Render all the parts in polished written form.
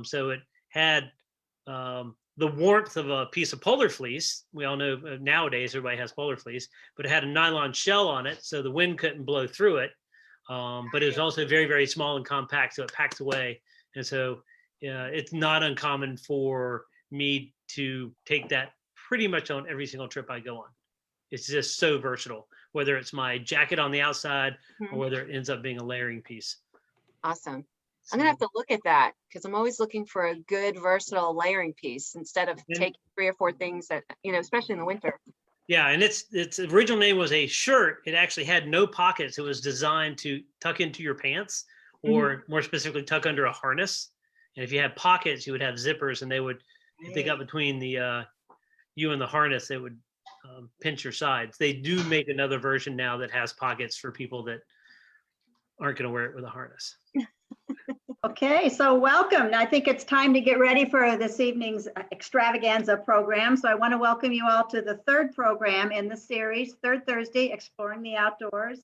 So it had the warmth of a piece of polar fleece. We all know nowadays everybody has polar fleece, but it had a nylon shell on it, so the wind couldn't blow through it. But it was also very, very small and compact, so it packs away. And so it's not uncommon for me to take that pretty much on every single trip I go on. It's just so versatile, whether it's my jacket on the outside or whether it ends up being a layering piece. Awesome. I'm gonna have to look at that because I'm always looking for a good versatile layering piece instead of taking 3 or 4 things that, especially in the winter. Yeah, and its original name was a shirt. It actually had no pockets. It was designed to tuck into your pants, or more specifically, tuck under a harness. And if you had pockets, you would have zippers, and they would, if they got between the you and the harness, they would pinch your sides. They do make another version now that has pockets for people that aren't going to wear it with a harness. Okay, so welcome. I think it's time to get ready for this evening's extravaganza program. So I want to welcome you all to the 3rd program in the series, Third Thursday, Exploring the Outdoors.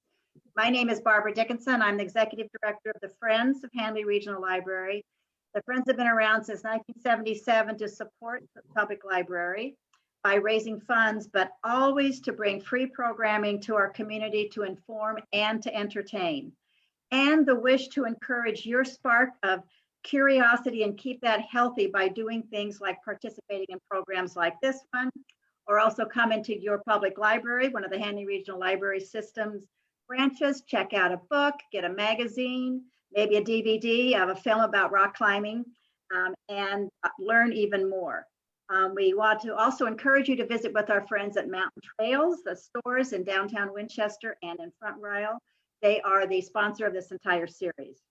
My name is Barbara Dickinson. I'm the Executive Director of the Friends of Handley Regional Library. The Friends have been around since 1977 to support the public library by raising funds, but always to bring free programming to our community to inform and to entertain. And the wish to encourage your spark of curiosity and keep that healthy by doing things like participating in programs like this one, or also come into your public library, one of the Handley Regional Library Systems branches, check out a book, get a magazine, maybe a DVD of a film about rock climbing, and learn even more. We want to also encourage you to visit with our friends at Mountain Trails, the stores in downtown Winchester and in Front Royal. They are the sponsor of this entire series.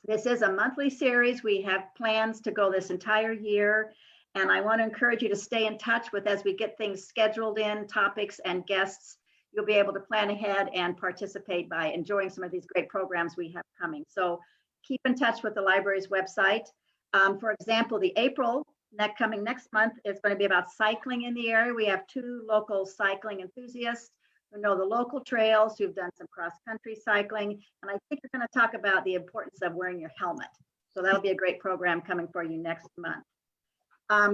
This is a monthly series. We have plans to go this entire year. And I want to encourage you to stay in touch with, as we get things scheduled in, topics and guests, you'll be able to plan ahead and participate by enjoying some of these great programs we have coming. So keep in touch with the library's website. For example, the April coming next month is going to be about cycling in the area. We have 2 local cycling enthusiasts who know the local trails, who've done some cross-country cycling. And I think we're going to talk about the importance of wearing your helmet. So that'll be a great program coming for you next month.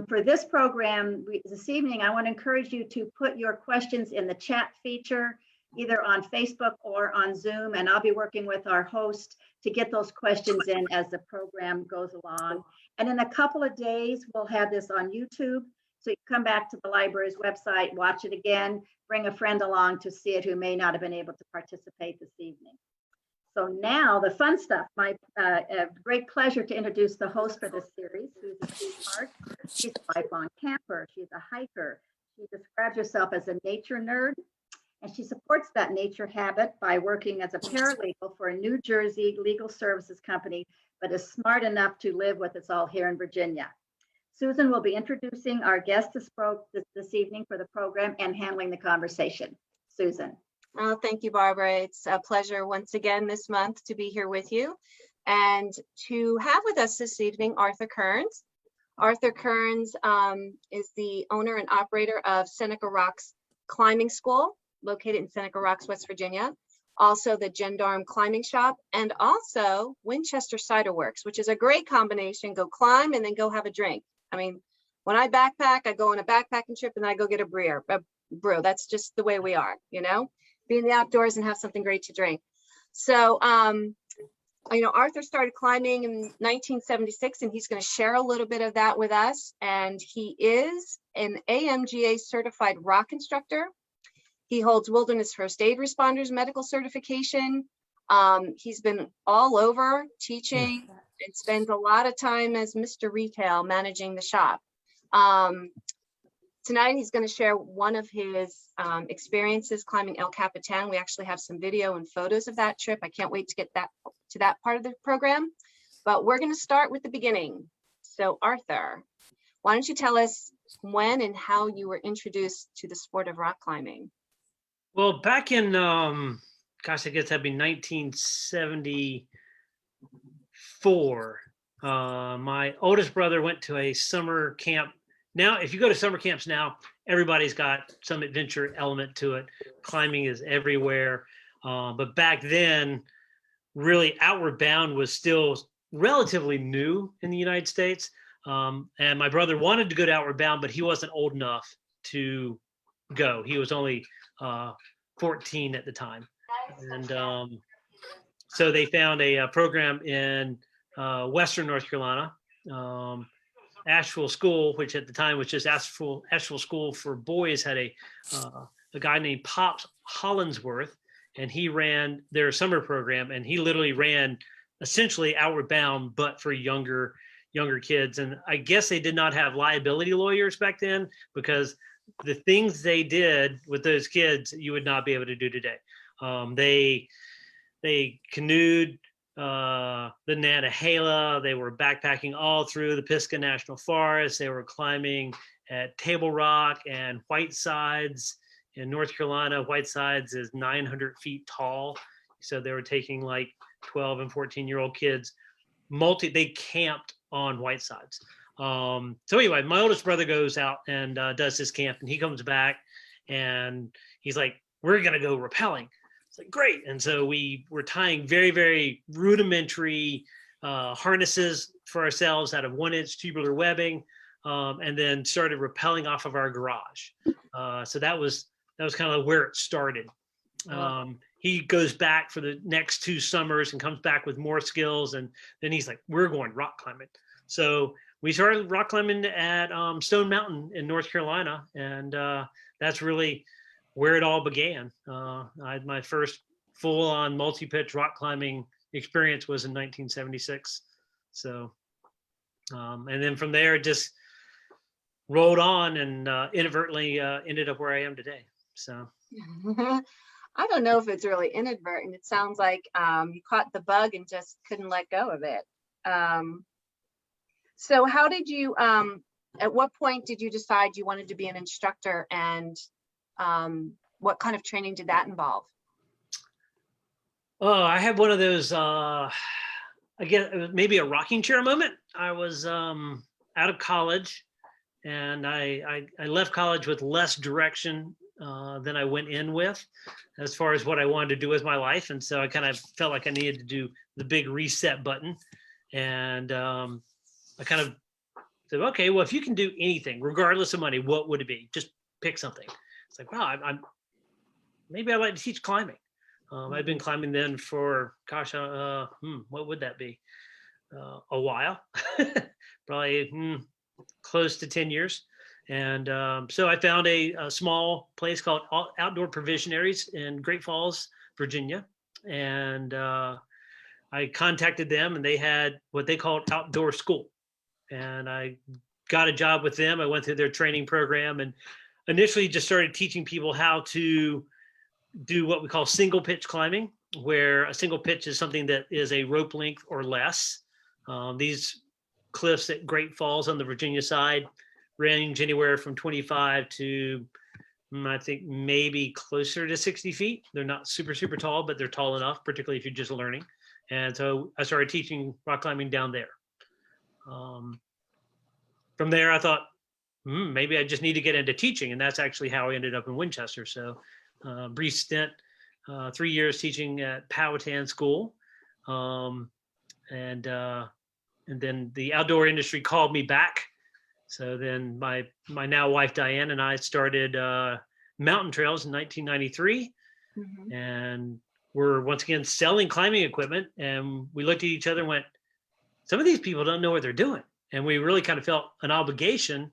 For this program, this evening, I want to encourage you to put your questions in the chat feature, either on Facebook or on Zoom. And I'll be working with our host to get those questions in as the program goes along. And in a couple of days, we'll have this on YouTube. So you come back to the library's website, watch it again, bring a friend along to see it who may not have been able to participate this evening. So now the fun stuff. My great pleasure to introduce the host for this series, Susan Hart. She's a lifelong camper. She's a hiker. She describes herself as a nature nerd, and she supports that nature habit by working as a paralegal for a New Jersey legal services company, but is smart enough to live with us all here in Virginia. Susan will be introducing our guest this evening for the program and handling the conversation. Susan. Oh, thank you, Barbara. It's a pleasure once again this month to be here with you and to have with us this evening Arthur Kearns. Arthur Kearns is the owner and operator of Seneca Rocks Climbing School, located in Seneca Rocks, West Virginia. Also the Gendarme Climbing Shop, and also Winchester Cider Works, which is a great combination. Go climb and then go have a drink. I mean, when I backpack, I go on a backpacking trip and then I go get a brew. That's just the way we are, be in the outdoors and have something great to drink. So, Arthur started climbing in 1976, and he's going to share a little bit of that with us. And he is an AMGA certified rock instructor. He holds wilderness first aid responders medical certification. He's been all over teaching and spends a lot of time as Mr. Retail managing the shop. Tonight, he's going to share one of his experiences climbing El Capitan. We actually have some video and photos of that trip. I can't wait to get to that part of the program, but we're going to start with the beginning. So Arthur, why don't you tell us when and how you were introduced to the sport of rock climbing? Well, back in, I guess that'd be 1974. My oldest brother went to a summer camp. Now, if you go to summer camps now, everybody's got some adventure element to it. Climbing is everywhere. But back then, really Outward Bound was relatively new in the United States. And my brother wanted to go to Outward Bound, but he wasn't old enough to go. He was only 14 at the time. And so they found a program in Western North Carolina, Asheville School, which at the time was just Asheville School for Boys, had a guy named Pops Hollinsworth, and he ran their summer program, and he literally ran essentially Outward Bound, but for younger kids. And I guess they did not have liability lawyers back then, because the things they did with those kids, you would not be able to do today. They canoed the Nantahala. They were backpacking all through the Pisgah National Forest. They were climbing at Table Rock and Whitesides in North Carolina. Whitesides is 900 feet tall. So they were taking like 12 and 14-year-old kids. They camped on Whitesides. So anyway, my oldest brother goes out and does his camp, and he comes back and he's like, we're going to go rappelling. It's like, great. And so we were tying very, very rudimentary harnesses for ourselves out of 1-inch tubular webbing, and then started rappelling off of our garage. So that was kind of where it started. He goes back for the next 2 summers and comes back with more skills. And then he's like, we're going rock climbing. So we started rock climbing at Stone Mountain in North Carolina. And that's really where it all began. I had my first full-on multi-pitch rock climbing experience was in 1976. So, and then from there, it just rolled on and inadvertently ended up where I am today. So. I don't know if it's really inadvertent. It sounds like you caught the bug and just couldn't let go of it. So how did you, at what point did you decide you wanted to be an instructor, and what kind of training did that involve? Oh, I had one of those, I guess it was maybe a rocking chair moment. I was out of college, and I left college with less direction than I went in with, as far as what I wanted to do with my life. And so I kind of felt like I needed to do the big reset button. And I kind of said, okay, well, if you can do anything, regardless of money, what would it be? Just pick something. It's like, wow, maybe I'd like to teach climbing. I've been climbing then for, gosh, what would that be? A while, probably close to 10 years. And so I found a small place called Outdoor Provisionaries in Great Falls, Virginia. And I contacted them, and they had what they called outdoor school. And I got a job with them. I went through their training program and initially just started teaching people how to do what we call single pitch climbing, where a single pitch is something that is a rope length or less. These cliffs at Great Falls on the Virginia side range anywhere from 25 to, I think, maybe closer to 60 feet. They're not super, super tall, but they're tall enough, particularly if you're just learning. And so I started teaching rock climbing down there. From there, I thought, maybe I just need to get into teaching. And that's actually how I ended up in Winchester. So brief stint, 3 years teaching at Powhatan School. And then the outdoor industry called me back. So then my now wife, Diane, and I started Mountain Trails in 1993. Mm-hmm. And we're once again selling climbing equipment. And we looked at each other and went, some of these people don't know what they're doing. And we really kind of felt an obligation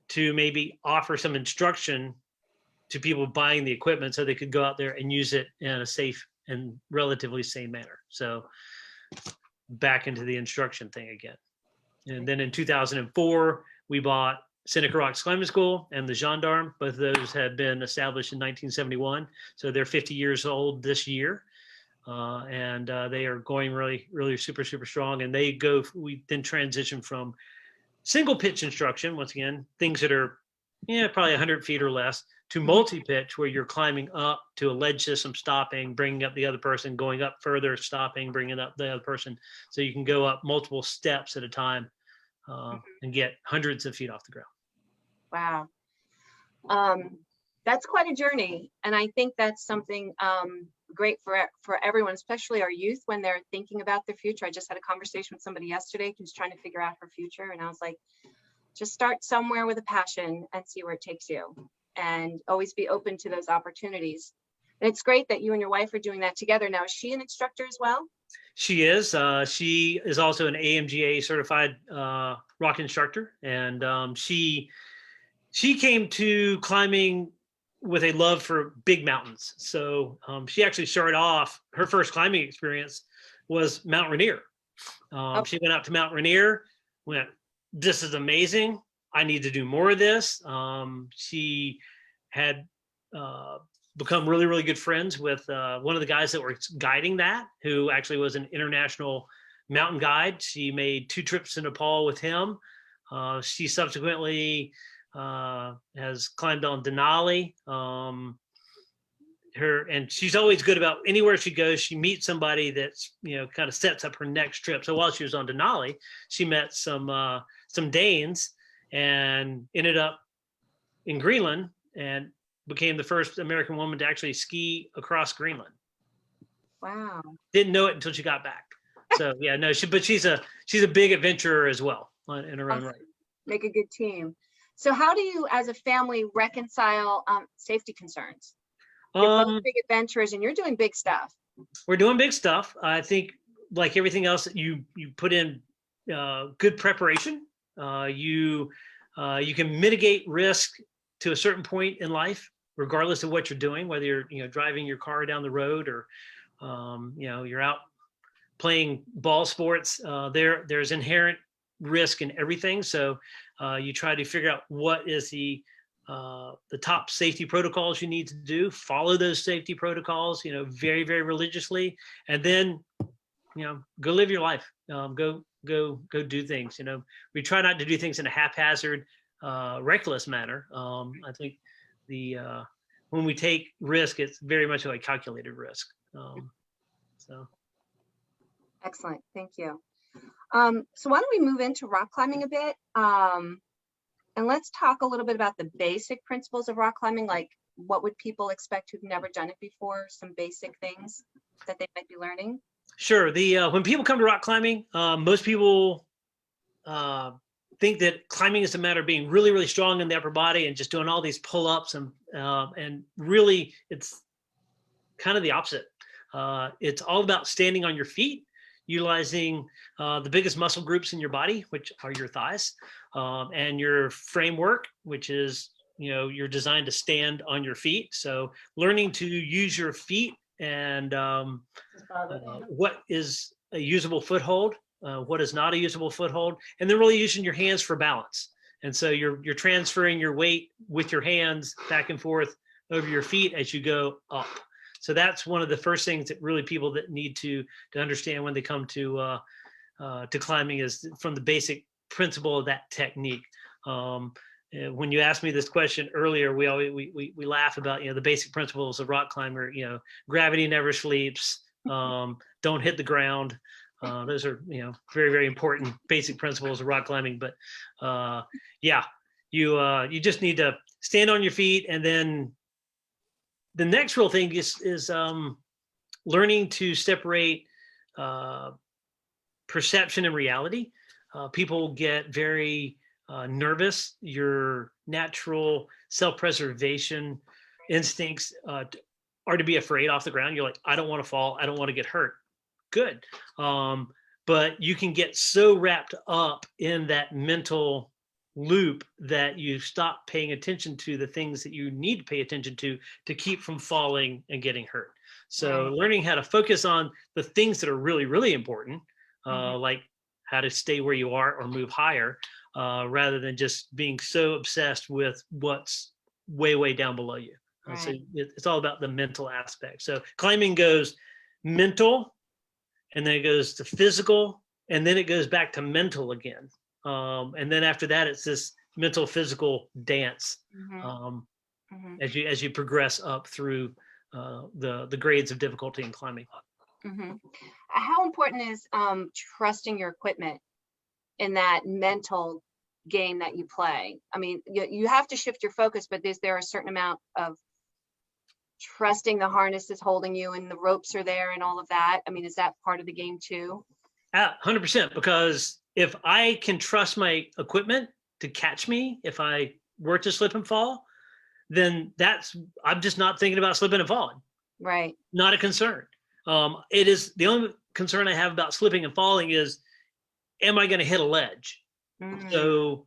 to maybe offer some instruction to people buying the equipment so they could go out there and use it in a safe and relatively sane manner. So back into the instruction thing again. And then in 2004, we bought Seneca Rocks Climbing School and the Gendarme. Both of those had been established in 1971. So they're 50 years old this year. And they are going really, really super, super strong. And we then transition from single pitch instruction, once again, things that are probably 100 feet or less, to multi-pitch, where you're climbing up to a ledge system, stopping, bringing up the other person, going up further, stopping, bringing up the other person. So you can go up multiple steps at a time and get hundreds of feet off the ground. Wow. That's quite a journey. And I think that's something great for everyone, especially our youth when they're thinking about their future. I just had a conversation with somebody yesterday who's trying to figure out her future, and I was like, just start somewhere with a passion and see where it takes you, and always be open to those opportunities. And it's great that you and your wife are doing that together now. Is she an instructor as well? She is. She is also an AMGA certified rock instructor, and she came to climbing with a love for big mountains. So she actually started off, her first climbing experience was Mount Rainier. She went out to Mount Rainier, went, this is amazing. I need to do more of this. She had become really, really good friends with one of the guys that were guiding that, who actually was an international mountain guide. She made 2 trips to Nepal with him. She subsequently has climbed on Denali. And she's always good about anywhere she goes, she meets somebody that's, kind of sets up her next trip. So while she was on Denali, she met some Danes and ended up in Greenland and became the first American woman to actually ski across Greenland. Wow. Didn't know it until she got back. So yeah, no, but she's a big adventurer as well in her own right. Make a good team. So how do you as a family reconcile safety concerns? You're both big adventurers and you're doing big stuff. We're doing big stuff. I think like everything else, you put in good preparation. You can mitigate risk to a certain point in life, regardless of what you're doing, whether you're driving your car down the road or you're out playing ball sports. There's inherent risk in everything. So you try to figure out what is the top safety protocols you need to do, follow those safety protocols, very, very religiously, and then, go live your life, go do things. We try not to do things in a haphazard, reckless manner. I think when we take risk, it's very much like calculated risk. So. Excellent, thank you. So why don't we move into rock climbing a bit? And let's talk a little bit about the basic principles of rock climbing, like what would people expect who've never done it before, some basic things that they might be learning? Sure. When people come to rock climbing, most people think that climbing is a matter of being really, really strong in the upper body and just doing all these pull-ups, and really it's kind of the opposite. It's all about standing on your feet, utilizing the biggest muscle groups in your body, which are your thighs, and your framework, which is, you're designed to stand on your feet. So learning to use your feet and what is a usable foothold, what is not a usable foothold, and then really using your hands for balance. And so you're transferring your weight with your hands back and forth over your feet as you go up. So that's one of the first things that really people that need to understand when they come to climbing, is from the basic principle of that technique. When you asked me this question earlier, we laugh about the basic principles of rock climber. Gravity never sleeps. Don't hit the ground. Those are very, very important basic principles of rock climbing. But you just need to stand on your feet, and then the next real thing is learning to separate perception and reality. People get very nervous. Your natural self-preservation instincts are to be afraid off the ground. You're like, I don't want to fall. I don't want to get hurt. Good. But you can get so wrapped up in that mental loop that you stop paying attention to the things that you need to pay attention to keep from falling and getting hurt. So learning how to focus on the things that are really, really important, like how to stay where you are or move higher, rather than just being so obsessed with what's way, way down below you. So it's all about the mental aspect. So climbing goes mental, and then it goes to physical, and then it goes back to mental again. And then after that, it's this mental physical dance as you progress up through the grades of difficulty in climbing. How important is trusting your equipment in that mental game that you play? I mean, you have to shift your focus, but is there a certain amount of trusting the harness is holding you and the ropes are there and all of that? I mean, is that part of the game too? 100%, because if I can trust my equipment to catch me if I were to slip and fall, then I'm just not thinking about slipping and falling. Right. Not a concern. It is the only concern I have about slipping and falling is, am I going to hit a ledge? So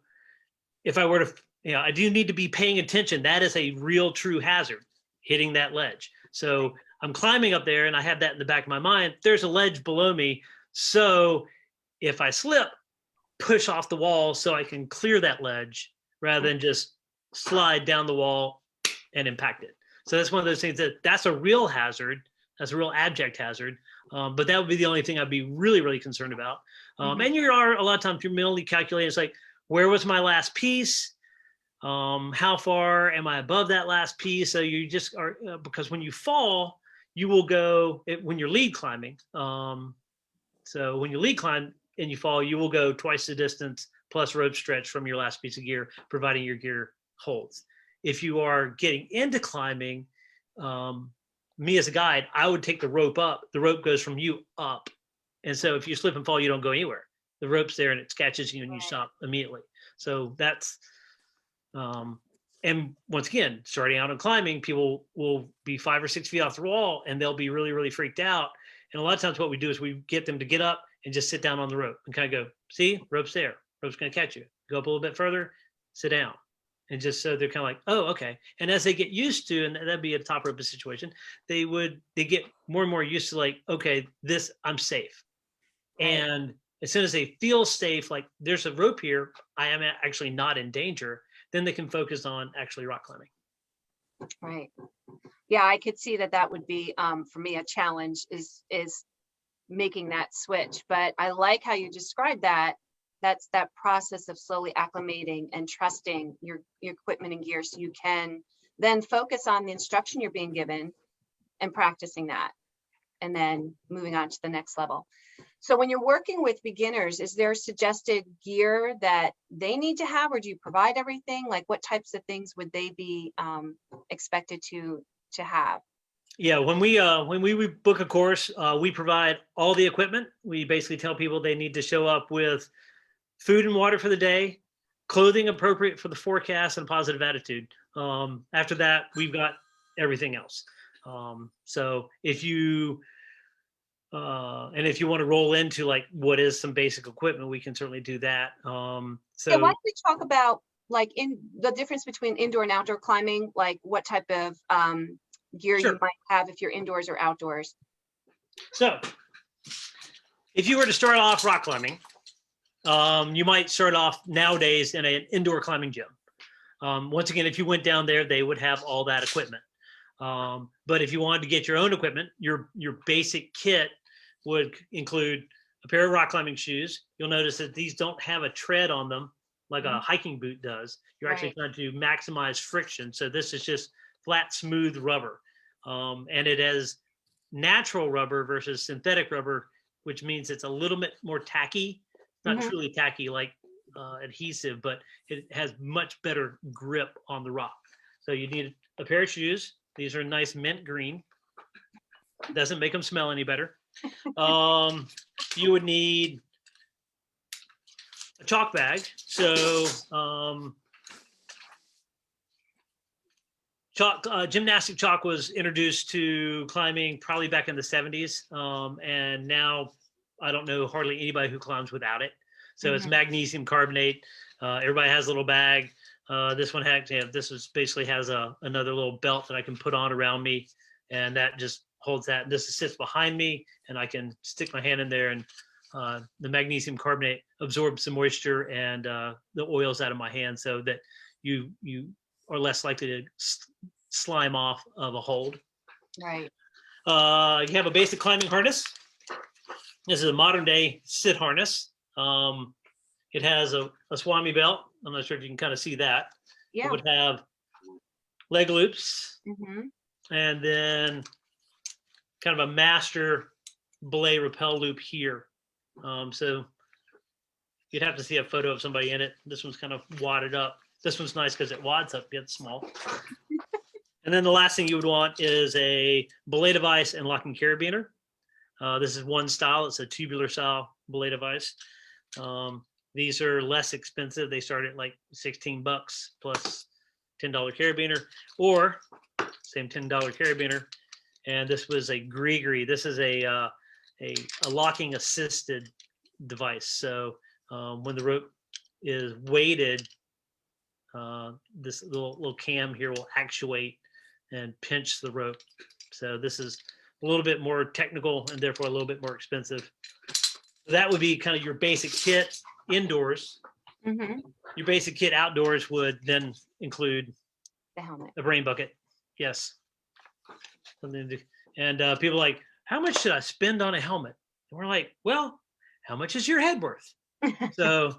if I were to, I do need to be paying attention. That is a real true hazard, hitting that ledge. So I'm climbing up there and I have that in the back of my mind. There's a ledge below me. So if I slip, push off the wall so I can clear that ledge rather than just slide down the wall and impact it. So that's one of those things that's a real hazard. That's a real abject hazard. But that would be the only thing I'd be really, really concerned about. And you are, a lot of times you're mentally calculating. It's like, where was my last piece? How far am I above that last piece? So you just are, because when you fall, you will go, when you're lead climbing. So when you lead climb and you fall, you will go twice the distance plus rope stretch from your last piece of gear, providing your gear holds. If you are getting into climbing, me as a guide, I would take the rope up. The rope goes from you up. And so if you slip and fall, you don't go anywhere. The rope's there and it catches you and you stop immediately. So that's, and once again, starting out on climbing, people will be 5 or 6 feet off the wall and they'll be really, really freaked out. And a lot of times what we do is we get them to get up and just sit down on the rope and kind of go, see, rope's there. Rope's going to catch you. Go up a little bit further, sit down. And just so they're kind of like, oh, okay. And as they get used to, and that'd be a top rope situation, they get more and more used to like, okay, this, I'm safe. And as soon as they feel safe, like there's a rope here, I am actually not in danger, then they can focus on actually rock climbing. Right. Yeah, I could see that would be, for me, a challenge is making that switch. But I like how you described that. That's that process of slowly acclimating and trusting your equipment and gear so you can then focus on the instruction you're being given and practicing that and then moving on to the next level. So when you're working with beginners, is there suggested gear that they need to have, or do you provide everything? Like what types of things would they be expected to have? Yeah, when we book a course, we provide all the equipment. We basically tell people they need to show up with food and water for the day, clothing appropriate for the forecast, and a positive attitude. After that, we've got everything else. So if you want to roll into like what is some basic equipment, we can certainly do that. So yeah, why don't we talk about like in the difference between indoor and outdoor climbing, like what type of gear Sure. you might have if you're indoors or outdoors. So if you were to start off rock climbing, you might start off nowadays in an indoor climbing gym. Once again, if you went down there, they would have all that equipment. But if you wanted to get your own equipment, your basic kit would include a pair of rock climbing shoes. You'll notice that these don't have a tread on them like a hiking boot does. You're actually trying to maximize friction. So this is just flat, smooth rubber. And it has natural rubber versus synthetic rubber, which means it's a little bit more tacky. Not truly tacky like adhesive, but it has much better grip on the rock. So you need a pair of shoes. These are nice mint green. Doesn't make them smell any better. You would need a chalk bag. So gymnastic chalk was introduced to climbing probably back in the 70s. And now I don't know hardly anybody who climbs without it. So it's magnesium carbonate. Everybody has a little bag. This one basically has another little belt that I can put on around me, and that just holds that. And this sits behind me, and I can stick my hand in there, and the magnesium carbonate absorbs the moisture and the oils out of my hand, so that you are less likely to slime off of a hold. Right. You have a basic climbing harness. This is a modern day sit harness. It has a swami belt. I'm not sure if you can kind of see that. Yeah. It would have leg loops, Mm-hmm. and then kind of a master belay rappel loop here. So you'd have to see a photo of somebody in it. This one's kind of wadded up. This one's nice because it wads up, gets small. And And then the last thing you would want is a belay device and locking carabiner. This is one style. It's a tubular style belay device. These are less expensive. They start at like $16 plus $10 carabiner, or same $10 carabiner. And this was a Grigri. This is a locking assisted device. So when the rope is weighted, this little cam here will actuate and pinch the rope. So this is a little bit more technical and therefore a little bit more expensive. That would be kind of your basic kit indoors. Mm-hmm. Your basic kit outdoors would then include The helmet. a brain bucket. Yes. And people are like, how much should I spend on a helmet? And we're like, well, how much is your head worth? So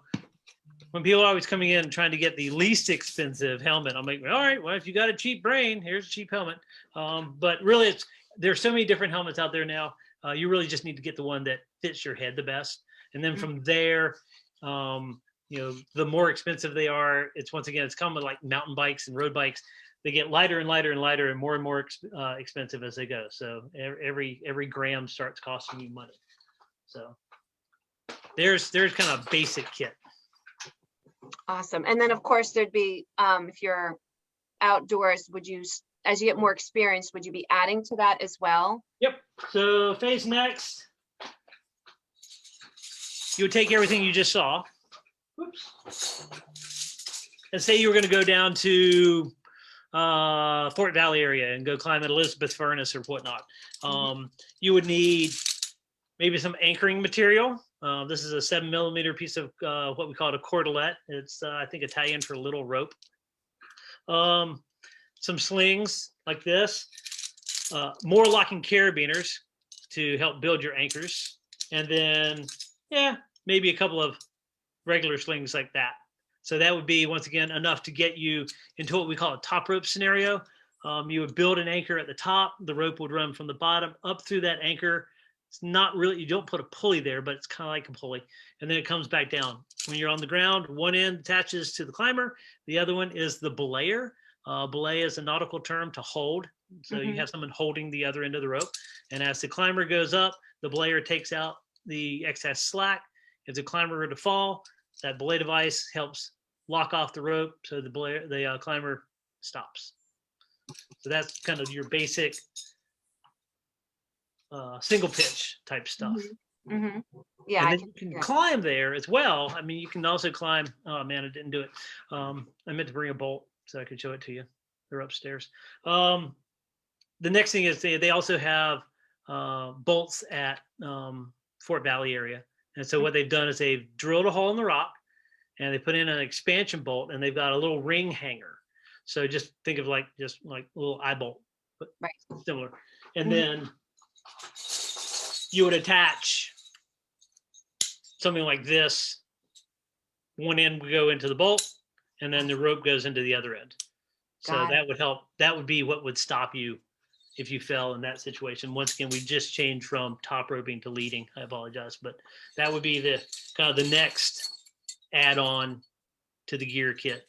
when people are always coming in and trying to get the least expensive helmet, I'm like, all right, well, if you got a cheap brain, here's a cheap helmet. But really, there's so many different helmets out there now. You really just need to get the one that fits your head the best. And then from there, the more expensive they are, it's common with like mountain bikes and road bikes. They get lighter and lighter and lighter and more expensive as they go. So every gram starts costing you money. So there's kind of basic kit. Awesome. And then of course there'd be, if you're outdoors, as you get more experience, would you be adding to that as well? Yep. So phase next, you would take everything you just saw. Whoops. And say you were going to go down to Fort Valley area and go climb at Elizabeth Furnace or whatnot. You would need maybe some anchoring material. This is a 7mm piece of what we call a cordelette. It's I think Italian for little rope. Some slings like this, more locking carabiners to help build your anchors, and then maybe a couple of regular slings like that. So that would be, once again, enough to get you into what we call a top rope scenario. You would build an anchor at the top. The rope would run from the bottom up through that anchor. It's not really, you don't put a pulley there, but it's kind of like a pulley. And then it comes back down. When you're on the ground, one end attaches to the climber. The other one is the belayer. Belay is a nautical term to hold. So you have someone holding the other end of the rope. And as the climber goes up, the belayer takes out the excess slack. If the climber were to fall, that belay device helps lock off the rope so the climber stops. So that's kind of your basic single pitch type stuff. Yeah, and then you can climb there as well. I mean, you can also climb. Oh man, I didn't do it. I meant to bring a bolt so I could show it to you. They're upstairs. The next thing is they also have bolts at Fort Valley area. And so what they've done is they've drilled a hole in the rock and they put in an expansion bolt, and they've got a little ring hanger. So just think of just like a little eye bolt, but similar. And then you would attach something like this. One end would go into the bolt, and then the rope goes into the other end. So that would help. That would be what would stop you if you fell in that situation. Once again, we just changed from top roping to leading. I apologize, but that would be the kind of the next add-on to the gear kit.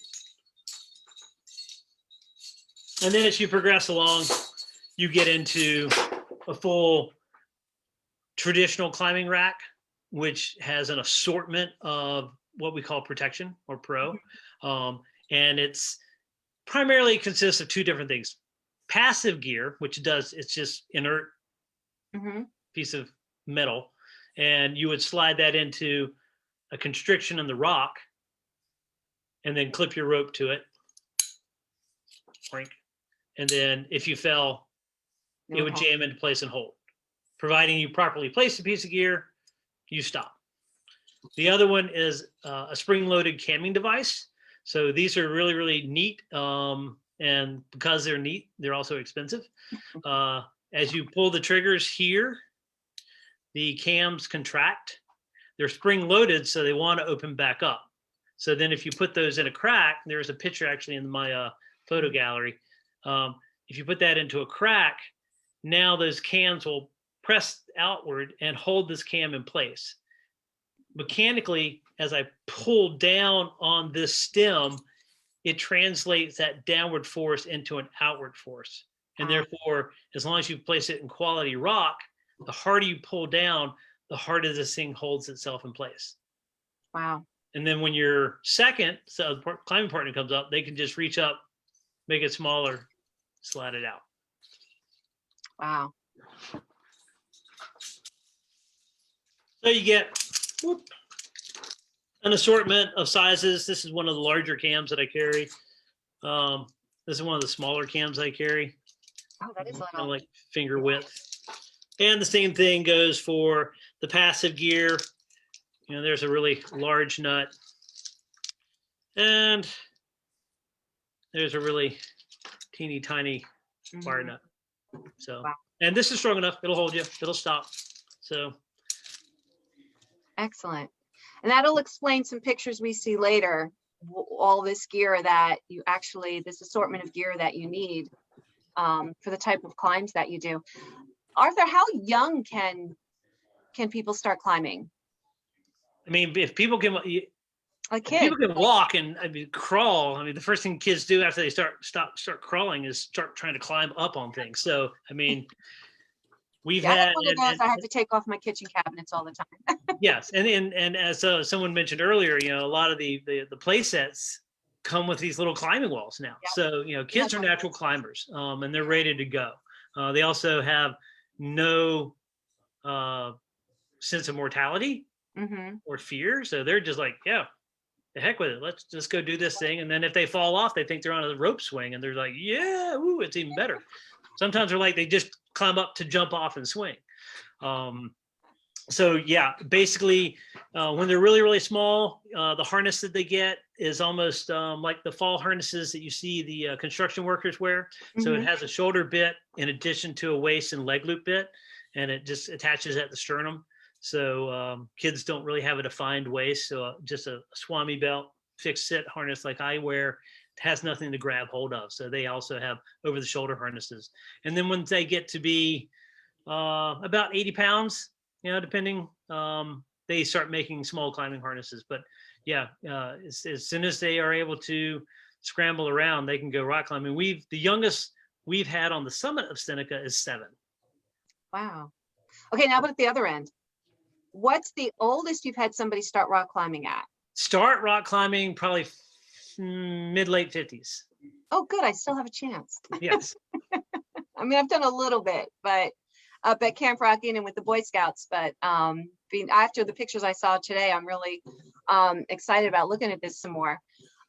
And then as you progress along, you get into a full traditional climbing rack, which has an assortment of what we call protection or pro. And it's primarily consists of two different things. Passive gear, it's just inert piece of metal. And you would slide that into a constriction in the rock and then clip your rope to it. And then if you fell, it would jam into place and hold. Providing you properly place the piece of gear, you stop. The other one is a spring-loaded camming device. So these are really, really neat. And because they're neat, they're also expensive. As you pull the triggers here, the cams contract. They're spring-loaded, so they want to open back up. So then if you put those in a crack, there's a picture actually in my photo gallery. If you put that into a crack, now those cams will press outward and hold this cam in place. Mechanically, as I pull down on this stem, it translates that downward force into an outward force. And therefore, as long as you place it in quality rock, the harder you pull down, the harder this thing holds itself in place. Wow. And then when your second climbing partner comes up, they can just reach up, make it smaller, slide it out. Wow. So you get an assortment of sizes. This is one of the larger cams that I carry. This is one of the smaller cams I carry. Oh, that is Kind of little. like finger width. And the same thing goes for the passive gear. You know, there's a really large nut. And there's a really teeny tiny bar nut. So, Wow. and this is strong enough. It'll hold you. It'll stop. So. Excellent. And that'll explain some pictures we see later, all this gear that you actually, this assortment of gear that you need for the type of climbs that you do. Arthur, how young can people start climbing? I mean, if people can, A kid. people can walk and crawl. I mean, the first thing kids do after they start crawling is start trying to climb up on things. So, I mean, we've Yeah, had, one of those I have to take off my kitchen cabinets all the time. yes, and as someone mentioned earlier, you know, a lot of the play sets come with these little climbing walls now. Yep. So, you know, kids are natural climbers, and they're ready to go. They also have no sense of mortality or fear, so they're just like, yeah, the heck with it. Let's just go do this thing. And then if they fall off, they think they're on a rope swing, and they're like, yeah, ooh, it's even better. Sometimes they're like, they just climb up to jump off and swing. So yeah, basically, when they're really, really small, the harness that they get is almost like the fall harnesses that you see the construction workers wear. So it has a shoulder bit in addition to a waist and leg loop bit, and it just attaches at the sternum. So kids don't really have a defined waist. So just a Swami belt, fixed sit harness like I wear, has nothing to grab hold of. So they also have over the shoulder harnesses. And then when they get to be about 80 pounds, you know, depending, they start making small climbing harnesses. But yeah, as soon as they are able to scramble around, they can go rock climbing. The youngest we've had on the summit of Seneca is 7. Wow. Okay, now but at the other end, what's the oldest you've had somebody start rock climbing at? Start rock climbing probably mid-late 50s. Oh, good. I still have a chance. Yes. I mean, I've done a little bit, but up at Camp Rockin' and with the Boy Scouts, but after the pictures I saw today, I'm really excited about looking at this some more.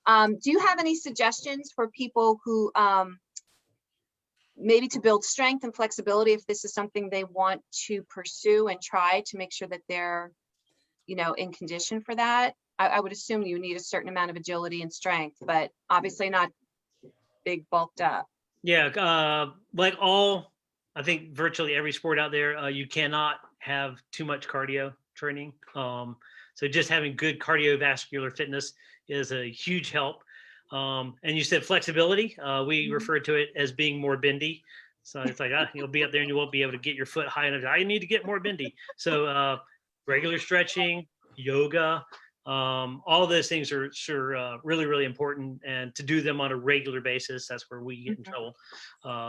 Do you have any suggestions for people who maybe to build strength and flexibility, if this is something they want to pursue and try to make sure that they're, you know, in condition for that? I would assume you need a certain amount of agility and strength, but obviously not big bulked up. Yeah, like I think virtually every sport out there, you cannot have too much cardio training. So just having good cardiovascular fitness is a huge help. And you said flexibility. We refer to it as being more bendy. So it's like, you'll be up there and you won't be able to get your foot high enough. I need to get more bendy. So regular stretching, yoga, all of those things are really, really important. And to do them on a regular basis, that's where we get in trouble.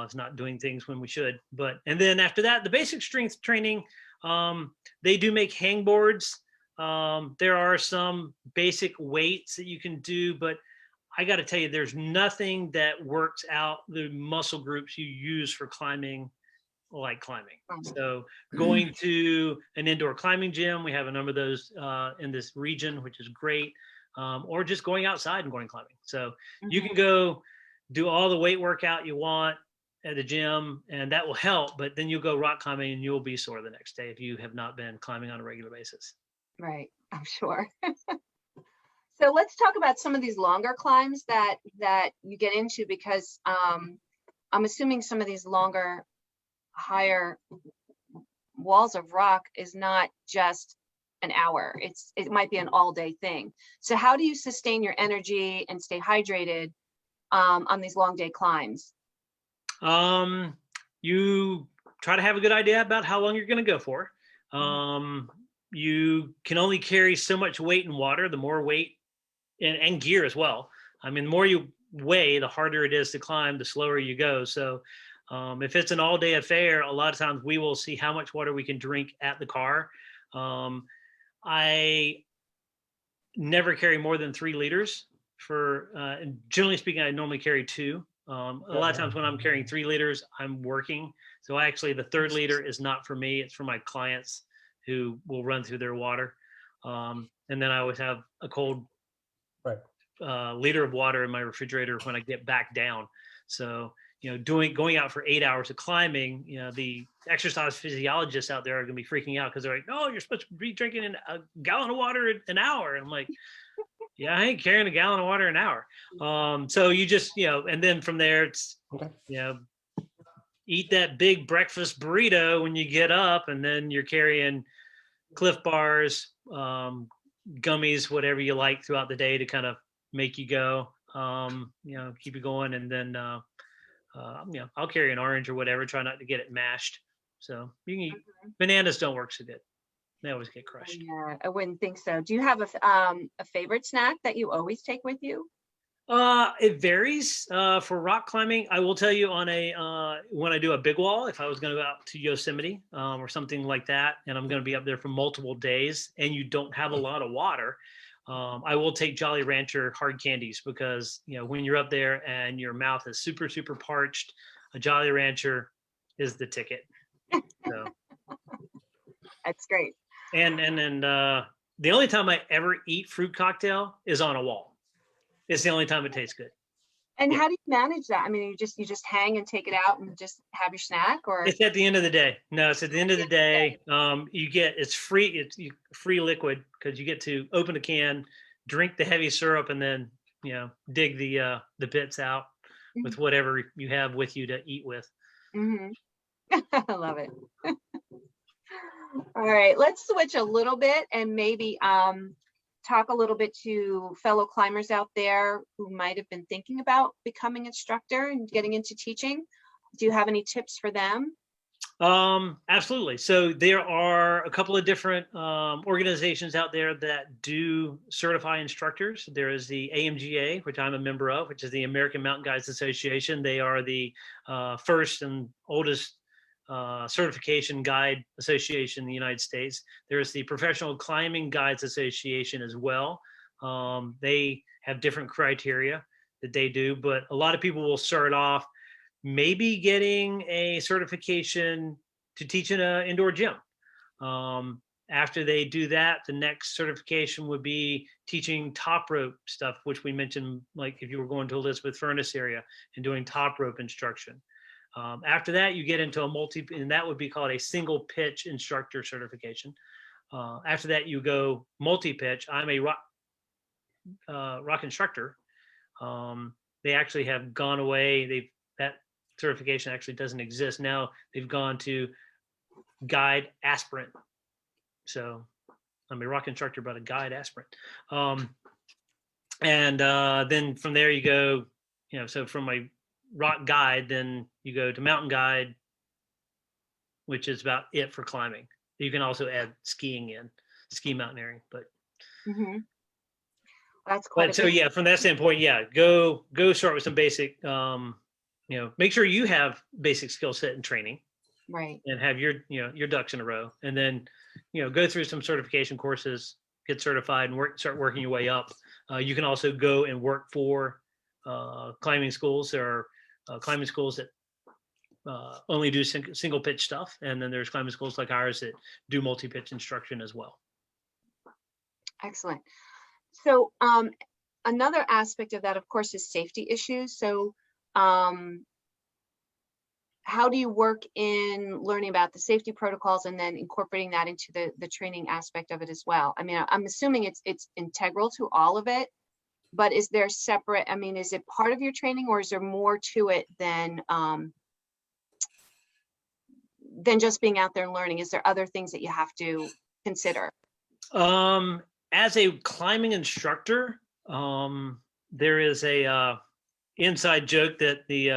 It's not doing things when we should. And then after that, the basic strength training, they do make hangboards. There are some basic weights that you can do, but I got to tell you, there's nothing that works out the muscle groups you use for climbing like climbing. So going to an indoor climbing gym, we have a number of those in this region, which is great, or just going outside and going climbing. So you can go do all the weight workout you want at the gym, and that will help, but then you'll go rock climbing and you'll be sore the next day if you have not been climbing on a regular basis. Right, I'm sure. So let's talk about some of these longer climbs that you get into, because I'm assuming some of these longer, higher walls of rock is not just an hour. It might be an all-day thing. So how do you sustain your energy and stay hydrated on these long day climbs? You try to have a good idea about how long you're going to go for. You can only carry so much weight and water. The more weight and gear as well. I mean, the more you weigh, the harder it is to climb, the slower you go. So if it's an all-day affair, a lot of times we will see how much water we can drink at the car. I never carry more than 3 liters for, and generally speaking, I normally carry 2. A lot of times when I'm carrying 3 liters, I'm working. So actually the 3rd liter is not for me, it's for my clients who will run through their water. And then I always have a cold liter of water in my refrigerator when I get back down. So, you know, going out for 8 hours of climbing, you know, the exercise physiologists out there are going to be freaking out because they're like, no, you're supposed to be drinking a gallon of water an hour. And I'm like, yeah, I ain't carrying a gallon of water an hour. So you just, you know, and then from there, it's, you know, eat that big breakfast burrito when you get up, and then you're carrying Cliff Bars, gummies, whatever you like throughout the day to kind of make you go, you know, keep you going. And then, you know, I'll carry an orange or whatever, try not to get it mashed. So you can eat, bananas don't work so good. They always get crushed. Yeah, I wouldn't think so. Do you have a favorite snack that you always take with you? It varies. For rock climbing, I will tell you on a when I do a big wall, if I was going to go out to Yosemite or something like that, and I'm going to be up there for multiple days, and you don't have a lot of water, I will take Jolly Rancher hard candies because, you know, when you're up there and your mouth is super parched, a Jolly Rancher is the ticket. So That's great. and then the only time I ever eat fruit cocktail is on a wall. It's the only time it tastes good. And Yeah. how do you manage that? I mean, you just hang and take it out and just have your snack, or It's at the end of the day. No, it's at the end of the day. You get, it's free. It's free liquid because you get to open a can, drink the heavy syrup, and then, you know, dig the bits out with whatever you have with you to eat with. I love it. All right, let's switch a little bit and maybe talk a little bit to fellow climbers out there who might have been thinking about becoming instructor and getting into teaching. Do you have any tips for them? Absolutely. So there are a couple of different organizations out there that do certify instructors. There is the AMGA, which I'm a member of, which is the American Mountain Guides Association. They are the first and oldest certification guide association in the United States. There's the Professional Climbing Guides Association as well. They have different criteria that they do, but a lot of people will start off maybe getting a certification to teach in an indoor gym. After they do that, the next certification would be teaching top rope stuff, which we mentioned, like if you were going to Elizabeth Furnace area and doing top rope instruction. After that, you get into and that would be called a single pitch instructor certification. After that, you go multi-pitch. I'm a rock instructor. They actually have gone away. That certification actually doesn't exist now. They've gone to guide aspirant. So I'm a rock instructor, but a guide aspirant. And then from there you go, you know, so from a rock guide, then you go to mountain guide, which is about it for climbing. You can also add skiing in, ski mountaineering, but that's quite. But so yeah, from that standpoint, yeah, go start with some basic. You know, make sure you have basic skill set and training, right, and have your your ducks in a row, and then go through some certification courses, get certified, and start working your way up. You can also go and work for climbing schools. There are climbing schools that only do single pitch stuff, and then there's climbing schools like ours that do multi-pitch instruction as well. Excellent. So another aspect of that, of course, is safety issues. So how do you work in learning about the safety protocols and then incorporating that into the training aspect of it as well? I mean, I'm assuming it's integral to all of it, but is there separate, I mean, is it part of your training, or is there more to it than just being out there and learning? Is there other things that you have to consider? As a climbing instructor, there is a inside joke that the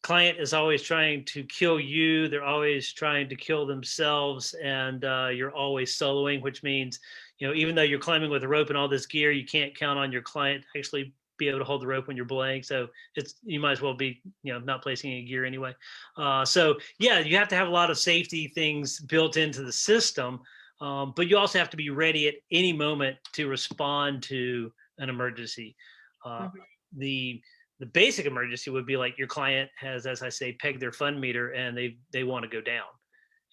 client is always trying to kill you. They're always trying to kill themselves, and you're always soloing, which means even though you're climbing with a rope and all this gear, you can't count on your client to actually be able to hold the rope when you're belaying. So you might as well be, not placing any gear anyway. So yeah, you have to have a lot of safety things built into the system. But you also have to be ready at any moment to respond to an emergency. The basic emergency would be like your client has, as I say, pegged their fun meter and they want to go down,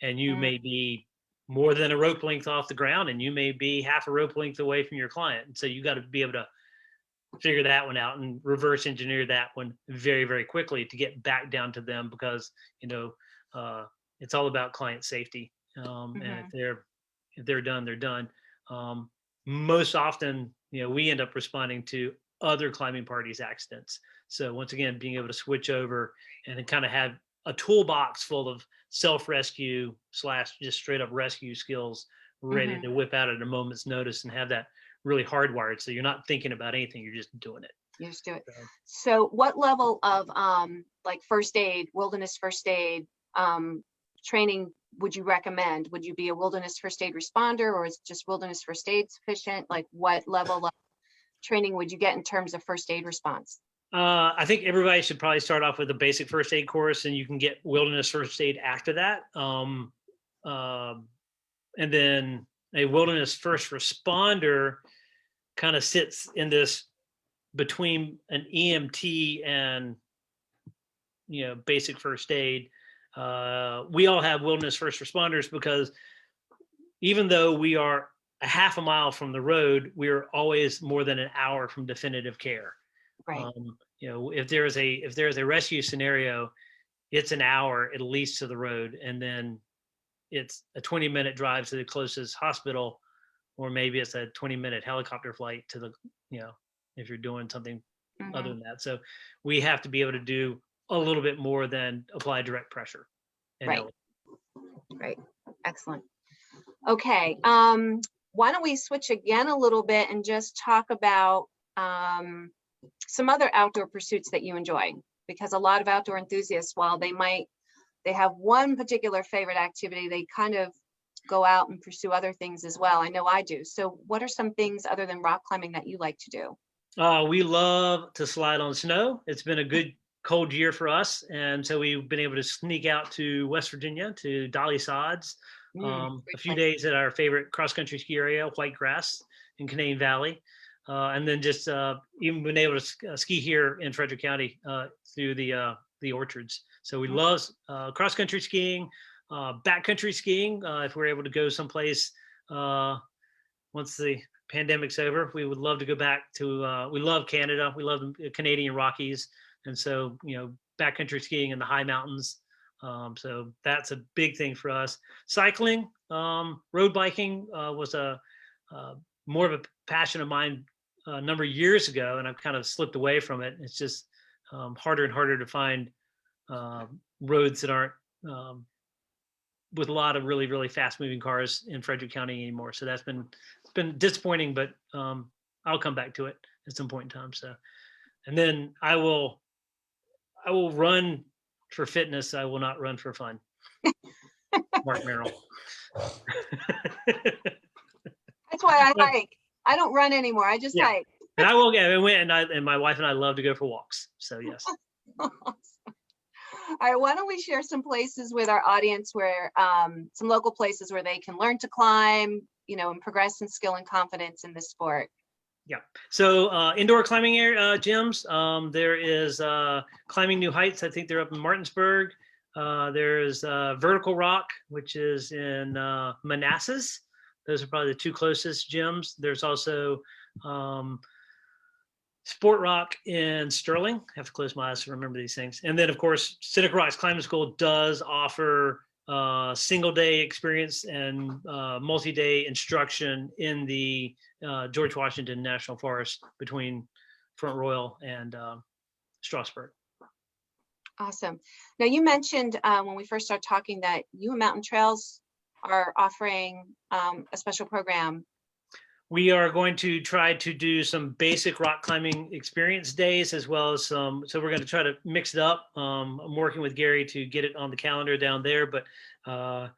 and you may be more than a rope length off the ground, and you may be half a rope length away from your client. And so you got to be able to figure that one out and reverse engineer that one very, very quickly to get back down to them, because it's all about client safety. And if they're done, they're done. Most often, we end up responding to other climbing parties' accidents. So once again, being able to switch over and then kind of have a toolbox full of self-rescue / just straight up rescue skills ready to whip out at a moment's notice, and have that really hardwired. So you're not thinking about anything, you're just doing it. You just do it. So what level of like first aid, wilderness first aid training would you recommend? Would you be a wilderness first aid responder, or is just wilderness first aid sufficient? Like what level of training would you get in terms of first aid response? I think everybody should probably start off with a basic first aid course, and you can get wilderness first aid after that. And then a wilderness first responder kind of sits in this between an EMT and, basic first aid. We all have wilderness first responders because even though we are a half a mile from the road, we're always more than an hour from definitive care. Right. If there is a rescue scenario, it's an hour at least to the road, and then it's a 20-minute drive to the closest hospital, or maybe it's a 20-minute helicopter flight to the, if you're doing something other than that. So we have to be able to do a little bit more than apply direct pressure. Right. Excellent. Okay. Why don't we switch again a little bit and just talk about some other outdoor pursuits that you enjoy, because a lot of outdoor enthusiasts, while they have one particular favorite activity, they kind of go out and pursue other things as well. I know I do. So what are some things other than rock climbing that you like to do? We love to slide on snow. It's been a good cold year for us, and so we've been able to sneak out to West Virginia to Dolly Sods, a few days at our favorite cross-country ski area, White Grass in Canaan Valley, and then just even been able to ski here in Frederick County through the orchards. So we love cross-country skiing, backcountry skiing. If we're able to go someplace once the pandemic's over, we would love to go back to. We love Canada. We love the Canadian Rockies, and so backcountry skiing in the high mountains. So that's a big thing for us. Cycling, road biking was a more of a passion of mine a number of years ago, and I've kind of slipped away from it. It's just harder and harder to find roads that aren't with a lot of really, really fast moving cars in Frederick County anymore. So it's been disappointing, but I'll come back to it at some point in time. So, and then I will run for fitness. I will not run for fun. Mark Merrill. That's why I hike. I don't run anymore. I just hike. And I will get and my wife and I love to go for walks. So yes. All right, why don't we share some places with our audience where some local places where they can learn to climb, and progress in skill and confidence in this sport. Yeah. So indoor climbing gyms. There is Climbing New Heights. I think they're up in Martinsburg. There's Vertical Rock, which is in Manassas. Those are probably the two closest gyms. There's also Sport Rock in Sterling. I have to close my eyes to remember these things. And then, of course, Seneca Rocks Climbing School does offer single-day experience and multi-day instruction in the George Washington National Forest between Front Royal and Strasburg. Awesome. Now, you mentioned when we first started talking that you and Mountain Trails are offering a special program. We are going to try to do some basic rock climbing experience days, as well as so we're going to try to mix it up. I'm working with Gary to get it on the calendar down there, but kind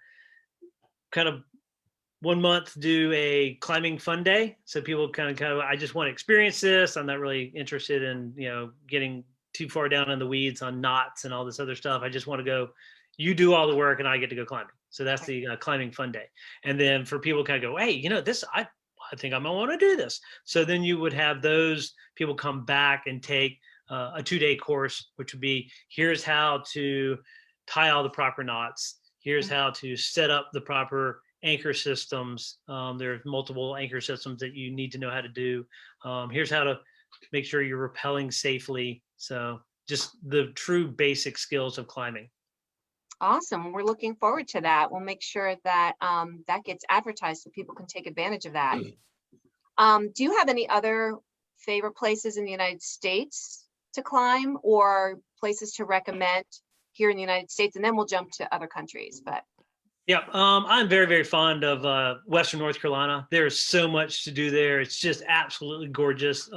of one month do a climbing fun day. So people kind of, I just want to experience this. I'm not really interested in, getting too far down in the weeds on knots and all this other stuff. I just want to go, you do all the work and I get to go climbing. So that's the climbing fun day. And then for people kind of go, hey, this, I think I'm gonna want to do this. So then you would have those people come back and take a 2-day course, which would be, here's how to tie all the proper knots. Here's how to set up the proper anchor systems. There's multiple anchor systems that you need to know how to do. Here's how to make sure you're rappelling safely. So just the true basic skills of climbing. Awesome. We're looking forward to that. We'll make sure that that gets advertised so people can take advantage of that. Do you have any other favorite places in the United States to climb, or places to recommend here in the United States? And then we'll jump to other countries. But yeah, I'm very, very fond of Western North Carolina. There's so much to do there. It's just absolutely gorgeous.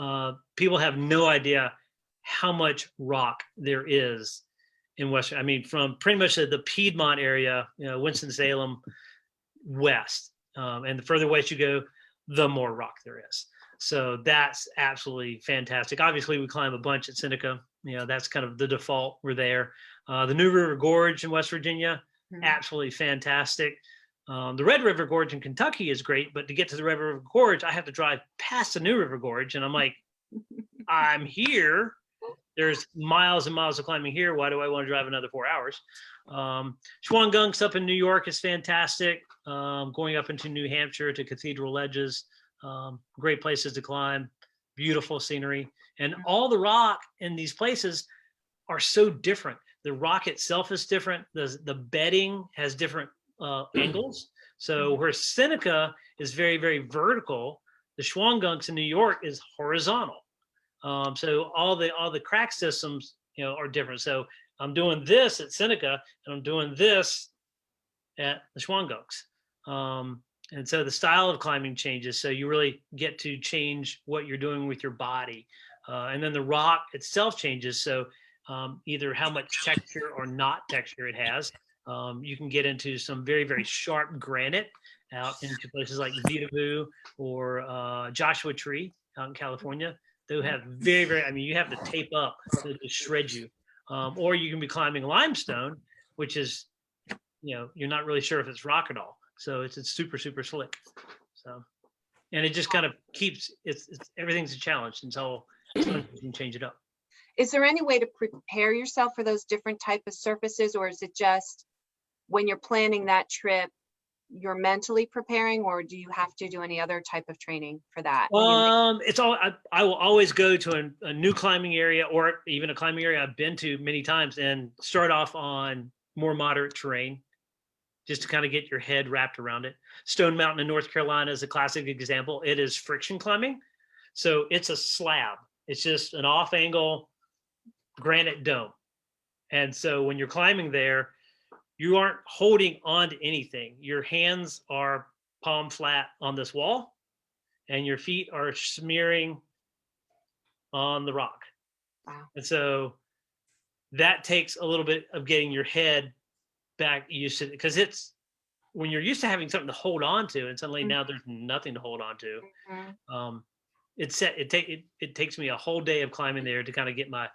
People have no idea how much rock there is in Western. I mean, from pretty much the Piedmont area, Winston-Salem west. And the further west you go, the more rock there is. So that's absolutely fantastic. Obviously, we climb a bunch at Seneca. That's kind of the default. We're there. The New River Gorge in West Virginia, absolutely fantastic. The Red River Gorge in Kentucky is great, but to get to the Red River Gorge, I have to drive past the New River Gorge. And I'm like, I'm here. There's miles and miles of climbing here. Why do I want to drive another 4 hours? Schwangunks up in New York is fantastic. Going up into New Hampshire to Cathedral Ledges, great places to climb, beautiful scenery. And all the rock in these places are so different. The rock itself is different. The bedding has different angles. So where Seneca is very, very vertical, the Schwangunks in New York is horizontal. So all the crack systems, are different. So I'm doing this at Seneca and I'm doing this at the Schwangunks. And so the style of climbing changes. So you really get to change what you're doing with your body. And then the rock itself changes. So either how much texture or not texture it has. You can get into some very, very sharp granite out into places like Vitavu or Joshua Tree out in California. They have very, very, you have to tape up to shred you. Or you can be climbing limestone, which is, you're not really sure if it's rock at all. So it's super, super slick. So, and it just kind of keeps, it's everything's a challenge until you can change it up. is there any way to prepare yourself for those different type of surfaces, or is it just when you're planning that trip, you're mentally preparing, or do you have to do any other type of training for that? It's all, I will always go to a new climbing area or even a climbing area I've been to many times and start off on more moderate terrain, just to kind of get your head wrapped around it. Stone Mountain in North Carolina is a classic example. It is friction climbing. So it's a slab. It's just an off angle granite dome. And so when you're climbing there, you aren't holding on to anything. Your hands are palm flat on this wall and your feet are smearing on the rock. Wow. And so that takes a little bit of getting your head back used to it, because it's when you're used to having something to hold on to and suddenly now there's nothing to hold on to. It takes me a whole day of climbing there to kind of get my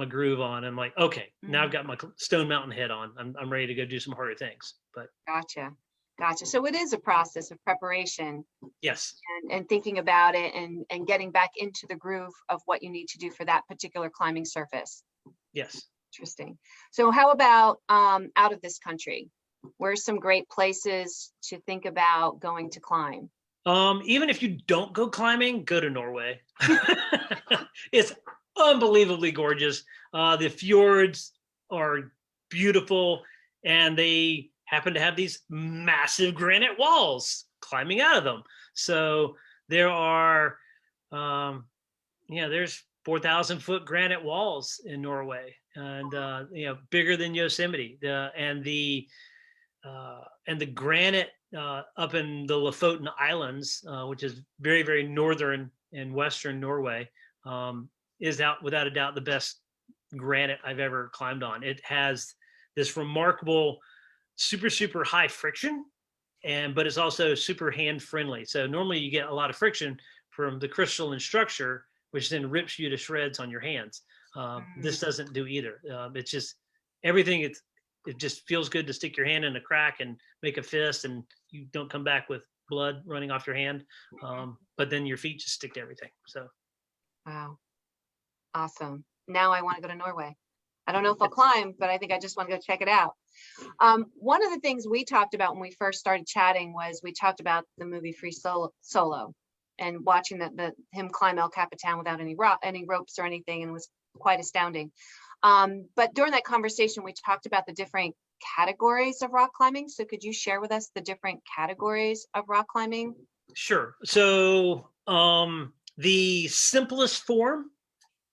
groove on. I'm like, okay, now I've got my Stone Mountain head on. I'm ready to go do some harder things. But Gotcha. So it is a process of preparation. Yes. And thinking about it and getting back into the groove of what you need to do for that particular climbing surface. Yes. Interesting. So how about out of this country? Where's some great places to think about going to climb? Even if you don't go climbing, go to Norway. It's unbelievably gorgeous. The fjords are beautiful, and they happen to have these massive granite walls climbing out of them. So there are, there's 4,000-foot granite walls in Norway, and bigger than Yosemite. And the granite up in the Lofoten Islands, which is very, very northern and western Norway, is out without a doubt the best granite I've ever climbed on. It has this remarkable super, super high friction, but it's also super hand friendly. So normally you get a lot of friction from the crystalline structure, which then rips you to shreds on your hands. This doesn't do either. It's just everything. It just feels good to stick your hand in a crack and make a fist, and you don't come back with blood running off your hand. But then your feet just stick to everything. So. Wow. Awesome. Now I want to go to Norway. I don't know if I'll climb, but I think I just want to go check it out. One of the things we talked about when we first started chatting was we talked about the movie Free Solo and watching him climb El Capitan without any ropes or anything, and it was quite astounding. But during that conversation, we talked about the different categories of rock climbing. So could you share with us the different categories of rock climbing? Sure. So the simplest form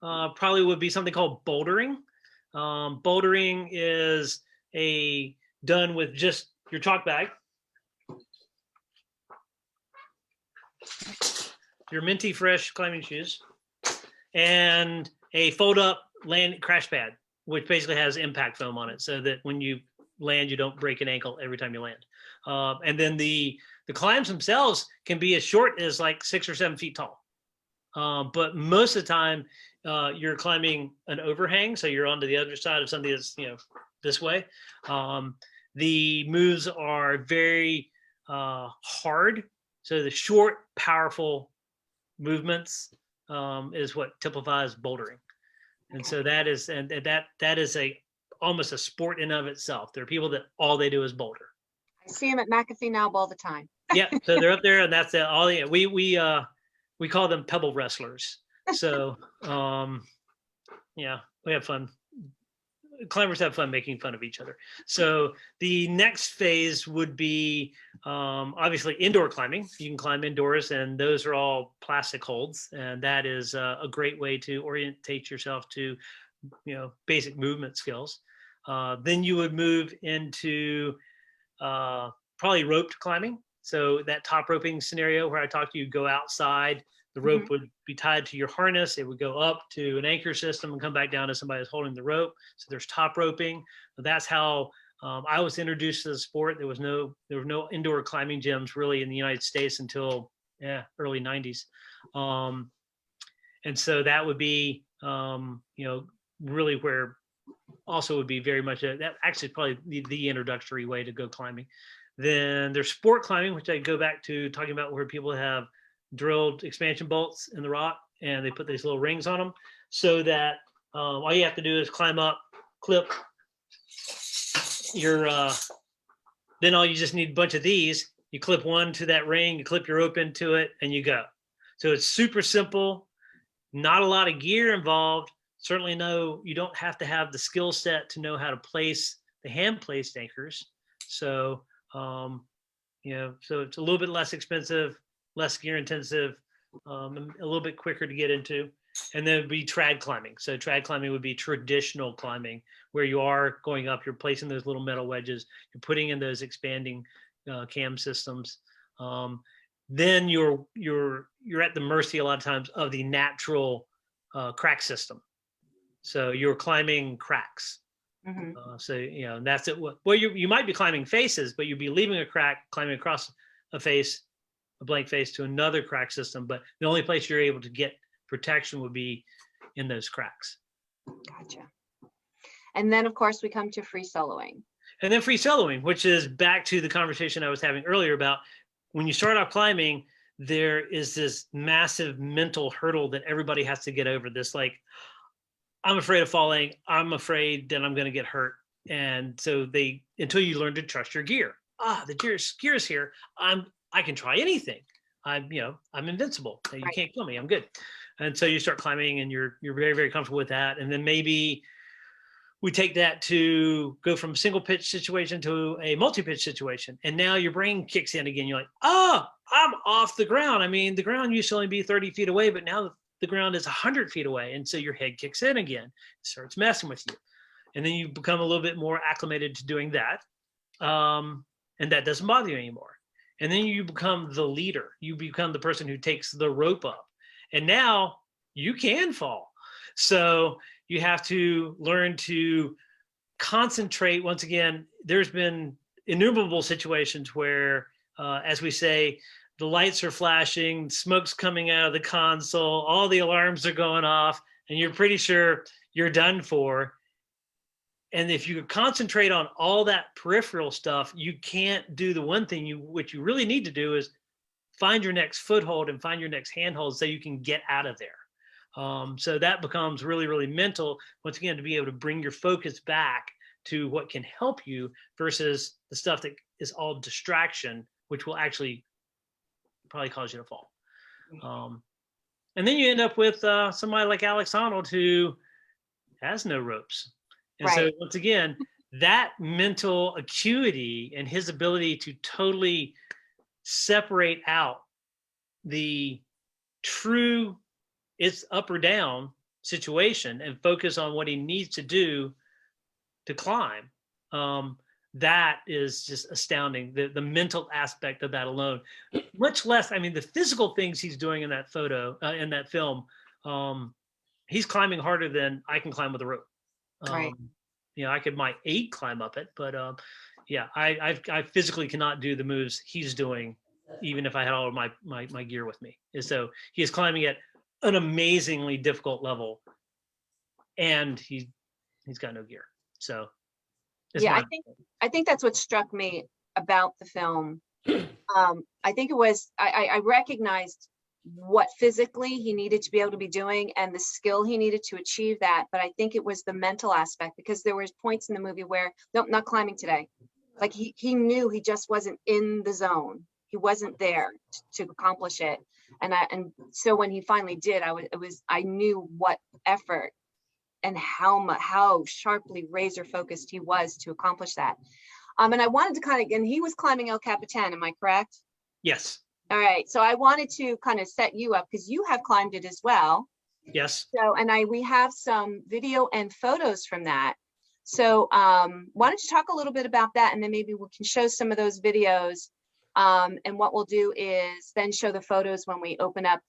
probably would be something called bouldering. Bouldering is done with just your chalk bag, your minty fresh climbing shoes, and a fold up crash pad, which basically has impact foam on it, so that when you land, you don't break an ankle every time you land. And then the climbs themselves can be as short as like 6 or 7 feet tall. But most of the time, you're climbing an overhang, so you're onto the other side of something that's this way. The moves are very hard, so the short, powerful movements is what typifies bouldering, and so that is almost a sport in of itself. There are people that all they do is boulder. I see them at McAfee now all the time. Yeah, so they're up there, and that's all. We call them pebble wrestlers. So yeah, we have fun. Climbers have fun making fun of each other. So the next phase would be obviously indoor climbing. You can climb indoors, and those are all plastic holds, and that is a great way to orientate yourself to basic movement skills. Then you would move into probably roped climbing. So that top roping scenario where I talked to you, go outside, the rope would be tied to your harness. It would go up to an anchor system and come back down as somebody is holding the rope. So there's top roping. That's how I was introduced to the sport. There were no indoor climbing gyms really in the United States until early 90s. And so that would be, really where also would be very much that actually probably the introductory way to go climbing. Then there's sport climbing, which I go back to talking about, where people have drilled expansion bolts in the rock and they put these little rings on them, so that all you have to do is climb up, clip your then all you just need a bunch of these. You clip one to that ring, you clip your rope into it, and you go. So it's super simple, not a lot of gear involved. Certainly you don't have to have the skill set to know how to place the hand placed anchors. So so it's a little bit less expensive, less gear intensive, a little bit quicker to get into. And then it would be trad climbing. So trad climbing would be traditional climbing, where you are going up, you're placing those little metal wedges, you're putting in those expanding cam systems. Then you're at the mercy a lot of times of the natural crack system. So you're climbing cracks. So that's it. Well, you might be climbing faces, but you'd be leaving a crack, climbing across a blank face to another crack system. But the only place you're able to get protection would be in those cracks. Gotcha. And then of course we come to free soloing. And then free soloing, which is back to the conversation I was having earlier about when you start off climbing, there is this massive mental hurdle that everybody has to get over. This like, I'm afraid of falling. I'm afraid that I'm going to get hurt. And so until you learn to trust your gear. The gear is here. I can try anything. I'm invincible. You can't kill me. I'm good. And so you start climbing, and you're very, very comfortable with that. And then maybe we take that to go from a single pitch situation to a multi-pitch situation. And now your brain kicks in again. You're like, I'm off the ground. I mean, the ground used to only be 30 feet away, but now the ground is 100 feet away. And so your head kicks in again, it starts messing with you. And then you become a little bit more acclimated to doing that. And that doesn't bother you anymore. And then you become the leader. You become the person who takes the rope up. And now you can fall. So you have to learn to concentrate. Once again, there's been innumerable situations where as we say, the lights are flashing, smoke's coming out of the console, all the alarms are going off, and you're pretty sure you're done for. And if you concentrate on all that peripheral stuff, you can't do the one thing what you really need to do is find your next foothold and find your next handhold so you can get out of there. So that becomes really, really mental, once again, to be able to bring your focus back to what can help you versus the stuff that is all distraction, which will actually probably cause you to fall. And then you end up with somebody like Alex Honnold who has no ropes. And so Right. once again, that mental acuity and his ability to totally separate out the true it's up or down situation and focus on what he needs to do to climb. That is just astounding. The mental aspect of that alone, much less, I mean, the physical things he's doing in that photo, in that film, he's climbing harder than I can climb with a rope. Right. You know, I could my 8 climb up it, but yeah, I physically cannot do the moves he's doing, even if I had all of my gear with me. And so he is climbing at an amazingly difficult level, and he's got no gear. So Yeah, I think that's what struck me about the film. I think it was I recognized what physically he needed to be able to be doing and the skill he needed to achieve that. But I think it was the mental aspect, because there was points in the movie where, nope, not climbing today. Like he knew he just wasn't in the zone. He wasn't there to accomplish it. And so when he finally did, I knew what effort and how sharply razor focused he was to accomplish that. And I wanted to and he was climbing El Capitan, am I correct? Yes. All right, so I wanted to kind of set you up because you have climbed it as well. Yes. So, we have some video and photos from that. So why don't you talk a little bit about that, and then maybe we can show some of those videos. And what we'll do is then show the photos when we open up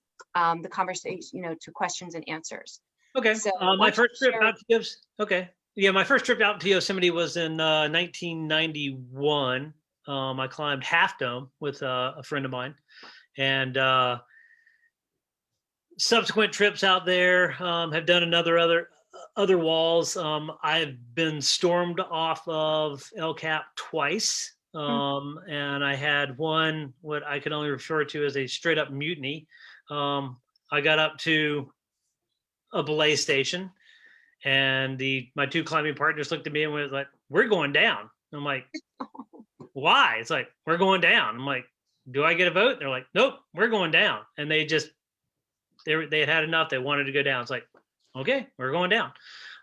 the conversation, to questions and answers. Okay. So My first trip out to my first trip out to Yosemite was in 1991. I climbed Half Dome with a friend of mine, and subsequent trips out there have done other walls. I've been stormed off of El Cap twice, and I had one what I could only refer to as a straight up mutiny. I got up to a belay station, and my 2 climbing partners looked at me and was like, "We're going down." I'm like, "Why?" It's like, "We're going down." I'm like, "Do I get a vote?" They're like, "Nope, we're going down." And they had enough. They wanted to go down. It's like, okay, we're going down.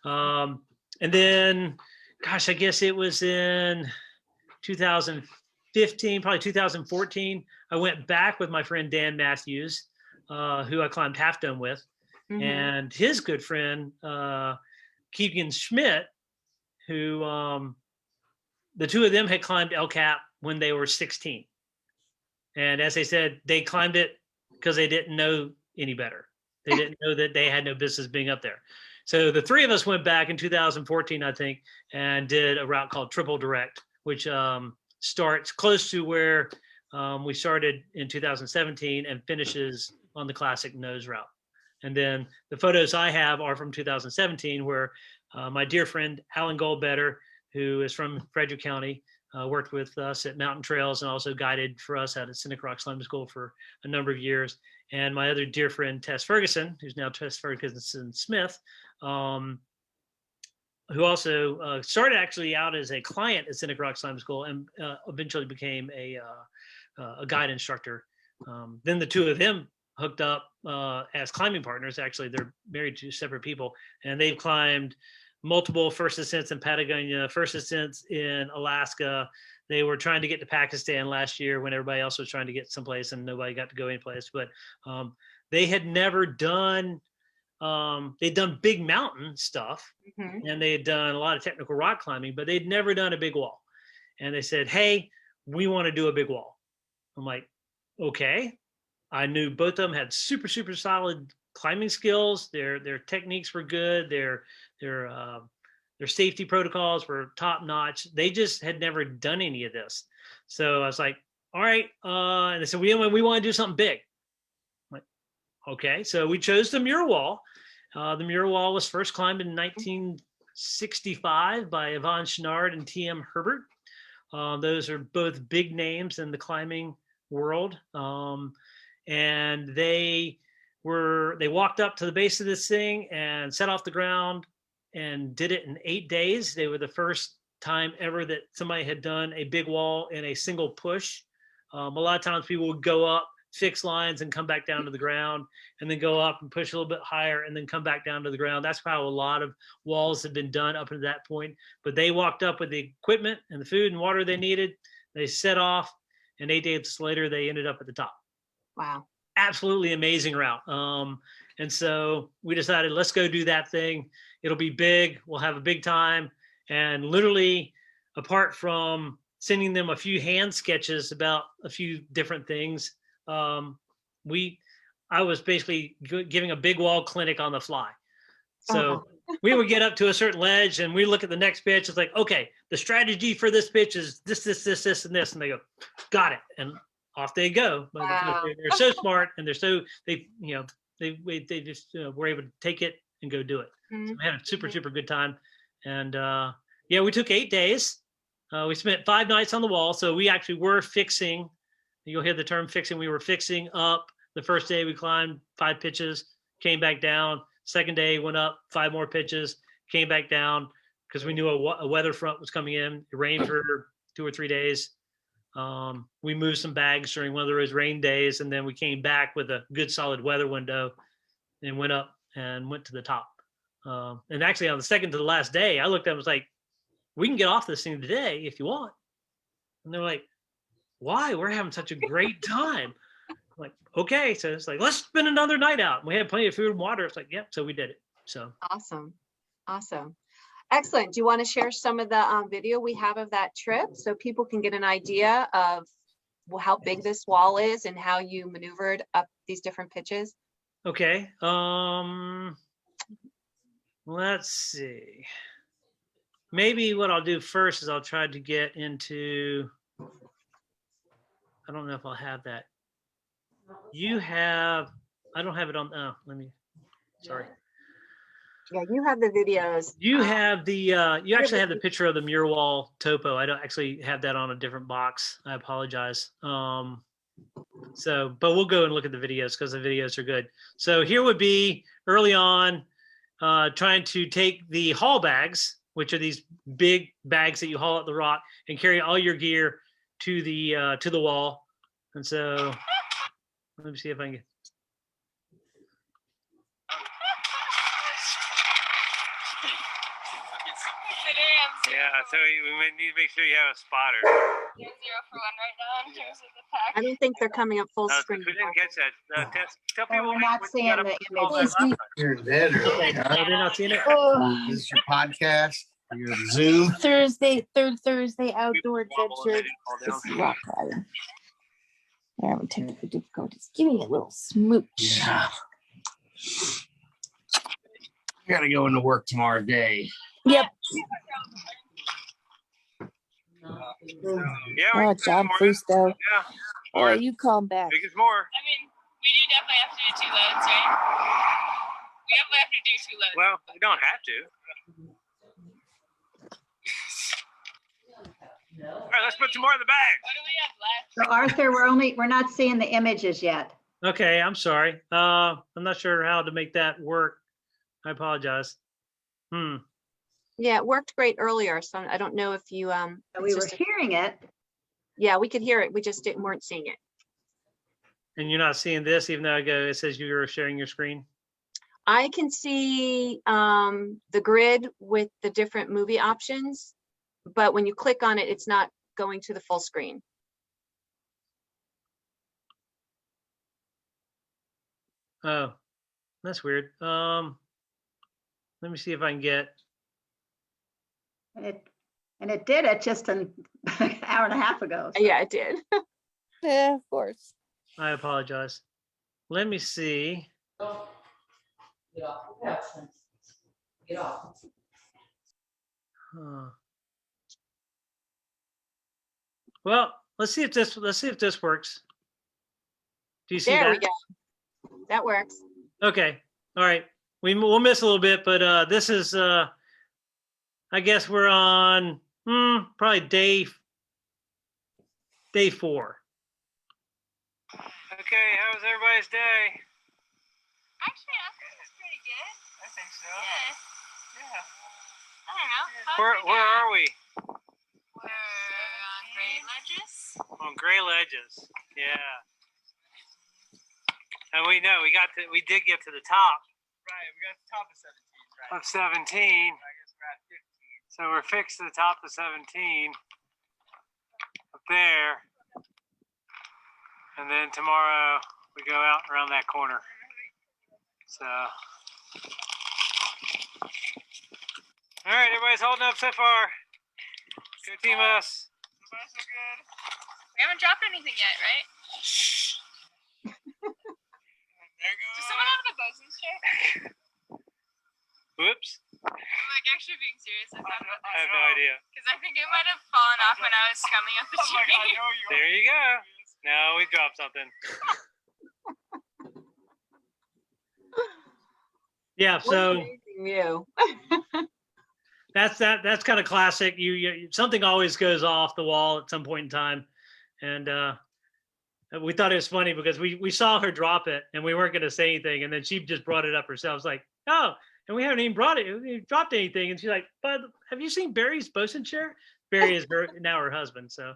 And then, gosh, I guess it was in 2015, probably 2014. I went back with my friend Dan Matthews, who I climbed Half Dome with, and his good friend, Keegan Schmidt, who the 2 of them had climbed El Cap when they were 16. And as they said, they climbed it because they didn't know any better. They didn't know that they had no business being up there. So the 3 of us went back in 2014, I think, and did a route called Triple Direct, which starts close to where we started in 2017 and finishes on the classic nose route. And then the photos I have are from 2017, where my dear friend Alan Goldbetter, who is from Frederick County, worked with us at Mountain Trails and also guided for us at Seneca Rocks Climbing School for a number of years. And my other dear friend, Tess Ferguson, who's now Tess Ferguson Smith, who also started actually out as a client at Seneca Rocks Climbing School and eventually became a guide instructor. Then the 2 of them hooked up as climbing partners. Actually, they're married to separate people, and they've climbed multiple first ascents in Patagonia, first ascents in Alaska. They were trying to get to Pakistan last year when everybody else was trying to get someplace and nobody got to go anyplace. But they had never done, they'd done big mountain stuff, and they had done a lot of technical rock climbing, but they'd never done a big wall. And they said, "Hey, we want to do a big wall." I'm like, okay. I knew both of them had super, super solid climbing skills. Their techniques were good. Their safety protocols were top notch. They just had never done any of this. So I was like, all right. And they said, we want to do something big. I'm like, okay. So we chose the mural wall. The mural wall was first climbed in 1965 by Yvonne Chenard and T.M. Herbert. Those are both big names in the climbing world. And they walked up to the base of this thing and set off the ground and did it in 8 days. They were the first time ever that somebody had done a big wall in a single push. A lot of times people would go up, fix lines, and come back down to the ground, and then go up and push a little bit higher and then come back down to the ground. That's how a lot of walls have been done up to that point. But they walked up with the equipment and the food and water they needed. They set off, and 8 days later, they ended up at the top. Wow. Absolutely amazing route. And so we decided, let's go do that thing. It'll be big. We'll have a big time. And literally, apart from sending them a few hand sketches about a few different things, I was basically giving a big wall clinic on the fly. So we would get up to a certain ledge and we look at the next pitch. It's like, okay, the strategy for this pitch is this, and this. And they go, got it. And off they go. But they're so smart, and they just were able to take it and go do it. So we had a super good time. And we took 8 days. We spent 5 nights on the wall. So we actually were fixing. You'll hear the term fixing. We were fixing up. The first day we climbed 5 pitches, came back down. Second day went up 5 more pitches, came back down because we knew a weather front was coming in. It rained for 2 or 3 days. We moved some bags during one of those rain days, and then we came back with a good solid weather window and went up and went to the top. And actually on the second to the last day, I looked at it and was like, we can get off this thing today if you want. And they're like, why? We're having such a great time. I'm like, okay. So it's like, let's spend another night out. And we had plenty of food and water. It's like, yep. So we did it. So Awesome. Excellent. Do you want to share some of the video we have of that trip so people can get an idea of how big this wall is and how you maneuvered up these different pitches? Okay. Let's see. Maybe what I'll do first is I'll try to get into, I don't know if I'll have that. I don't have it on, sorry. Yeah, you have the videos. You have you actually have the picture of the mural wall topo. I don't actually have that on a different box. I apologize. But we'll go and look at the videos because the videos are good. So here would be early on, trying to take the haul bags, which are these big bags that you haul up the rock and carry all your gear to the wall. And so let me see if I can get. Yeah, so we might need to make sure you have a spotter. You're 0 for 1 right now in terms of the pack. I don't think they're coming up full screen. We didn't catch that. Tell people we're not seeing the images. You're in bed or Okay, they're not seeing it. This is your podcast, your Zoom. Third Thursday outdoor adventure. This is rock climbing. They're having technical difficulties. Give me a little smooch. Yeah. I gotta go into work tomorrow day. Yep. Yeah. Oh, John Freestow. Yeah. Oh, you call him back. Big as more. I mean, we do definitely have to do 2 loads, right? We definitely have to do 2 loads. Well, we don't have to. All right, let's put some more in the bag. What do we have left? So Arthur, we're not seeing the images yet. Okay, I'm sorry. I'm not sure how to make that work. I apologize. Yeah, it worked great earlier. So I don't know if you We were hearing it. Yeah, we could hear it. We just weren't seeing it. And you're not seeing this, even though it says you were sharing your screen? I can see the grid with the different movie options, but when you click on it, it's not going to the full screen. Oh, that's weird. Let me see if I can get. And it did it just an hour and a half ago. So. Yeah, it did. Yeah, of course. I apologize. Let me see. Get off. Get off. Well, let's see if this works. Do you see There that? we go. That works. Okay. All right. We'll miss a little bit, but this is I guess we're on probably day 4. Okay, how was everybody's day? Actually, I think it's pretty good. I think so. Yeah. Yeah. I don't know. Where are we? We're on Great Ledges. On Gray Ledges. Yeah. And we did get to the top. Right, we got the top of 17, right? Of 17. I guess we're at 15. So we're fixed to the top of 17 up there. And then tomorrow we go out around that corner. So. All right, everybody's holding up so far. Go Team Us. So far, so good. We haven't dropped anything yet, right? There goes. Does someone have the bosun's chair? Whoops. I'm like actually being serious. I have no idea. Because I think it might have fallen off when I was coming up the I'm like, I tree. know you. There you go. No, we dropped something. Yeah, What an so amazing view. that's kind of classic. You something always goes off the wall at some point in time, and we thought it was funny because we saw her drop it and we weren't going to say anything, and then she just brought it up herself. It's like, oh, and we haven't even dropped anything, and she's like, but have you seen Barry's bosun chair? Barry is now her husband. So,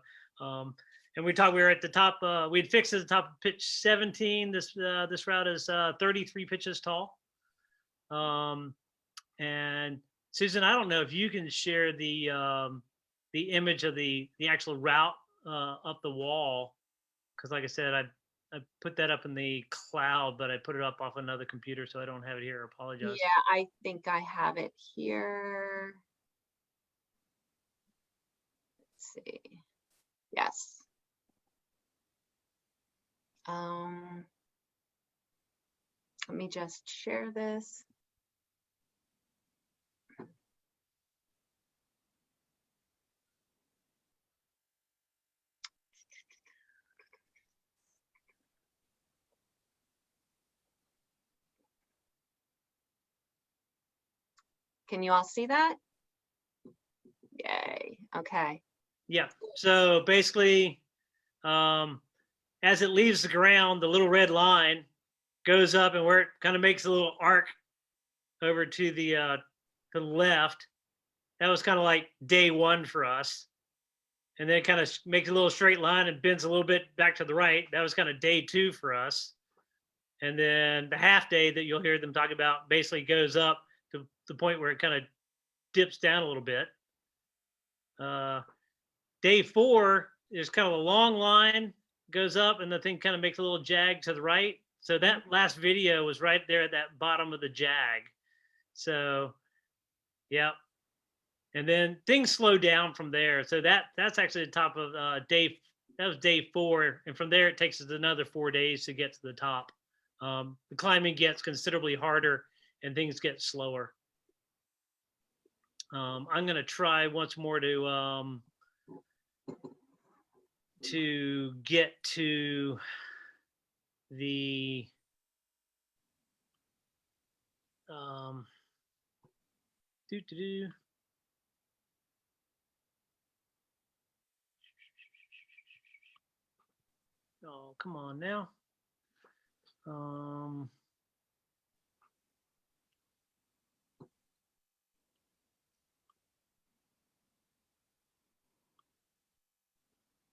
and we were at the top. We'd fixed at the top of pitch 17. This route is 33 pitches tall. And Susan, I don't know if you can share the image of the actual route up the wall, because like I said, I put that up in the cloud, but I put it up off another computer, so I don't have it here. I apologize. Yeah, I think I have it here. Let's see. Yes. Let me just share this. Can you all see that? Yay. Okay. Yeah. So basically, as it leaves the ground, the little red line goes up, and where it kind of makes a little arc over to the left. That was kind of like day 1 for us. And then it kind of makes a little straight line and bends a little bit back to the right. That was kind of day 2 for us. And then the half day that you'll hear them talk about basically goes up to the point where it kind of dips down a little bit. Day 4 is kind of a long line, goes up, and the thing kind of makes a little jag to the right. So that last video was right there at that bottom of the jag. So, yeah. And then things slow down from there. So that's actually the top of that was day 4. And from there, it takes us another 4 days to get to the top. The climbing gets considerably harder and things get slower. I'm going to try once more to get to the oh, come on now.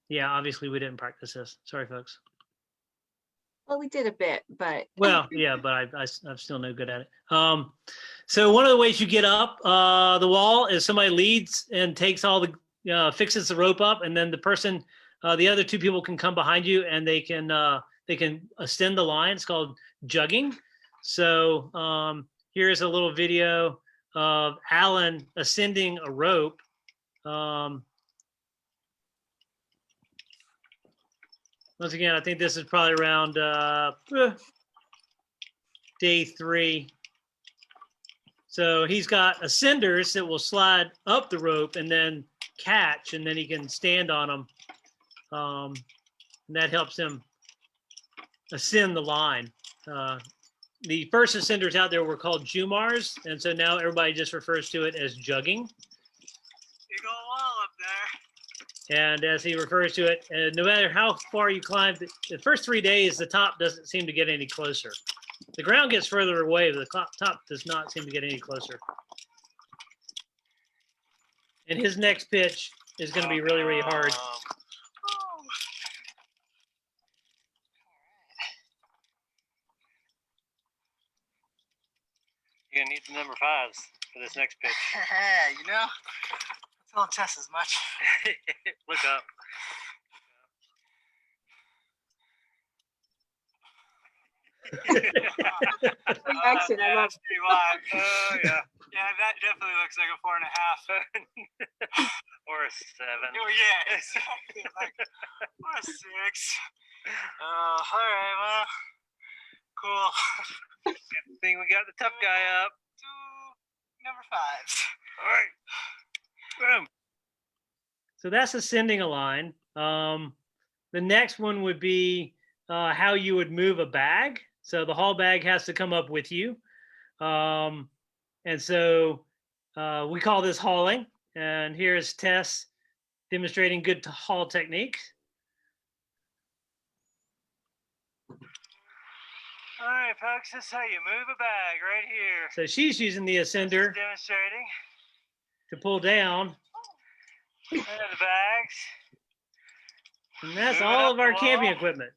Yeah, obviously we didn't practice this. Sorry, folks. Well, we did a bit, but Well, yeah, but I'm still no good at it. So one of the ways you get up the wall is somebody leads and takes all the fixes the rope up, and then the other 2 people can come behind you and they can ascend the line. It's called jugging. So here's a little video of Alan ascending a rope. Once again, I think this is probably around day 3. So he's got ascenders that will slide up the rope and then catch, and then he can stand on them. And that helps him ascend the line. The first ascenders out there were called Jumars, and so now everybody just refers to it as jugging. Big old wall up there. And as he refers to it, no matter how far you climb, the first 3 days, the top doesn't seem to get any closer. The ground gets further away, but the top does not seem to get any closer. And his next pitch is going to be really, really hard. You're gonna need the number 5s for this next pitch. You know, I told Tess as much. Look up. Reaction, I love That's pretty wide. Oh yeah. Yeah, that definitely looks like a 4.5. Or a 7. Oh yeah, exactly. Like, or a 6. Oh, all right, well, cool. Good thing we got the tough guy up. 2 number 5s. All right. Boom. So that's ascending a line. The next one would be how you would move a bag. So the haul bag has to come up with you. And so we call this hauling. And here's Tess demonstrating good haul techniques. All right, folks, this is how you move a bag right here. So she's using the ascender Demonstrating. to pull down. And the bags. And that's Move it all up of our the camping wall. equipment.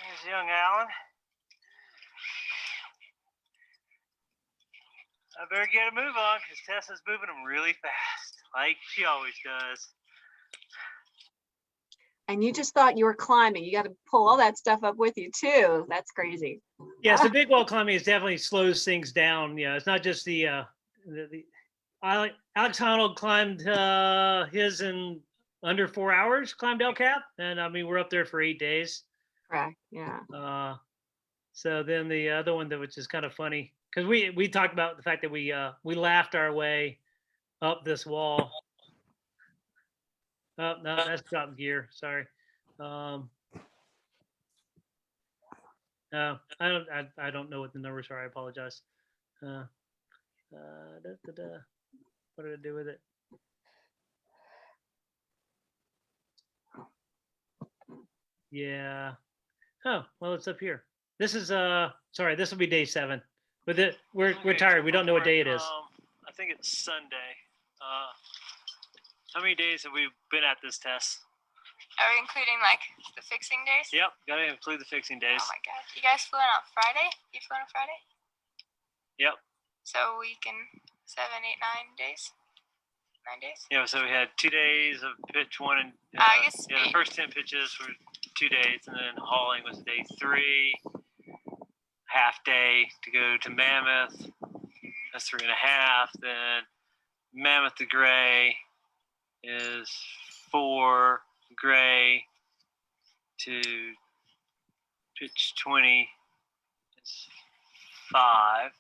There's young Alan. I better get a move on because Tessa's moving them really fast, like she always does. And you just thought you were climbing. You got to pull all that stuff up with you too. That's crazy. Yeah, so big wall climbing is definitely slows things down. Yeah, it's not just the Alex Honnold climbed his in under 4 hours, climbed El Cap, and I mean we're up there for 8 days. Correct. Yeah. So then the other one that which is kind of funny because we talked about the fact that we laughed our way up this wall. Oh no, that's drop gear. Sorry. I don't know what the numbers are. I apologize. What did I do with it? Yeah. Oh, well, it's up here. This is sorry, this will be day 7. But we're tired. We don't know what day it is. I think it's Sunday. How many days have we been at this test? Are we including like the fixing days? Yep, gotta include the fixing days. Oh my god. You guys flew in on Friday? You flew in on Friday? Yep. So we can 7, 8, 9 days? 9 days? Yeah, so we had 2 days of pitch 1 and I guess yeah, the 8. first 10 pitches were 2 days, and then hauling was day 3. Half day to go to Mammoth. That's 3.5. Then Mammoth to Gray is 4. Gray to pitch 20 is 5.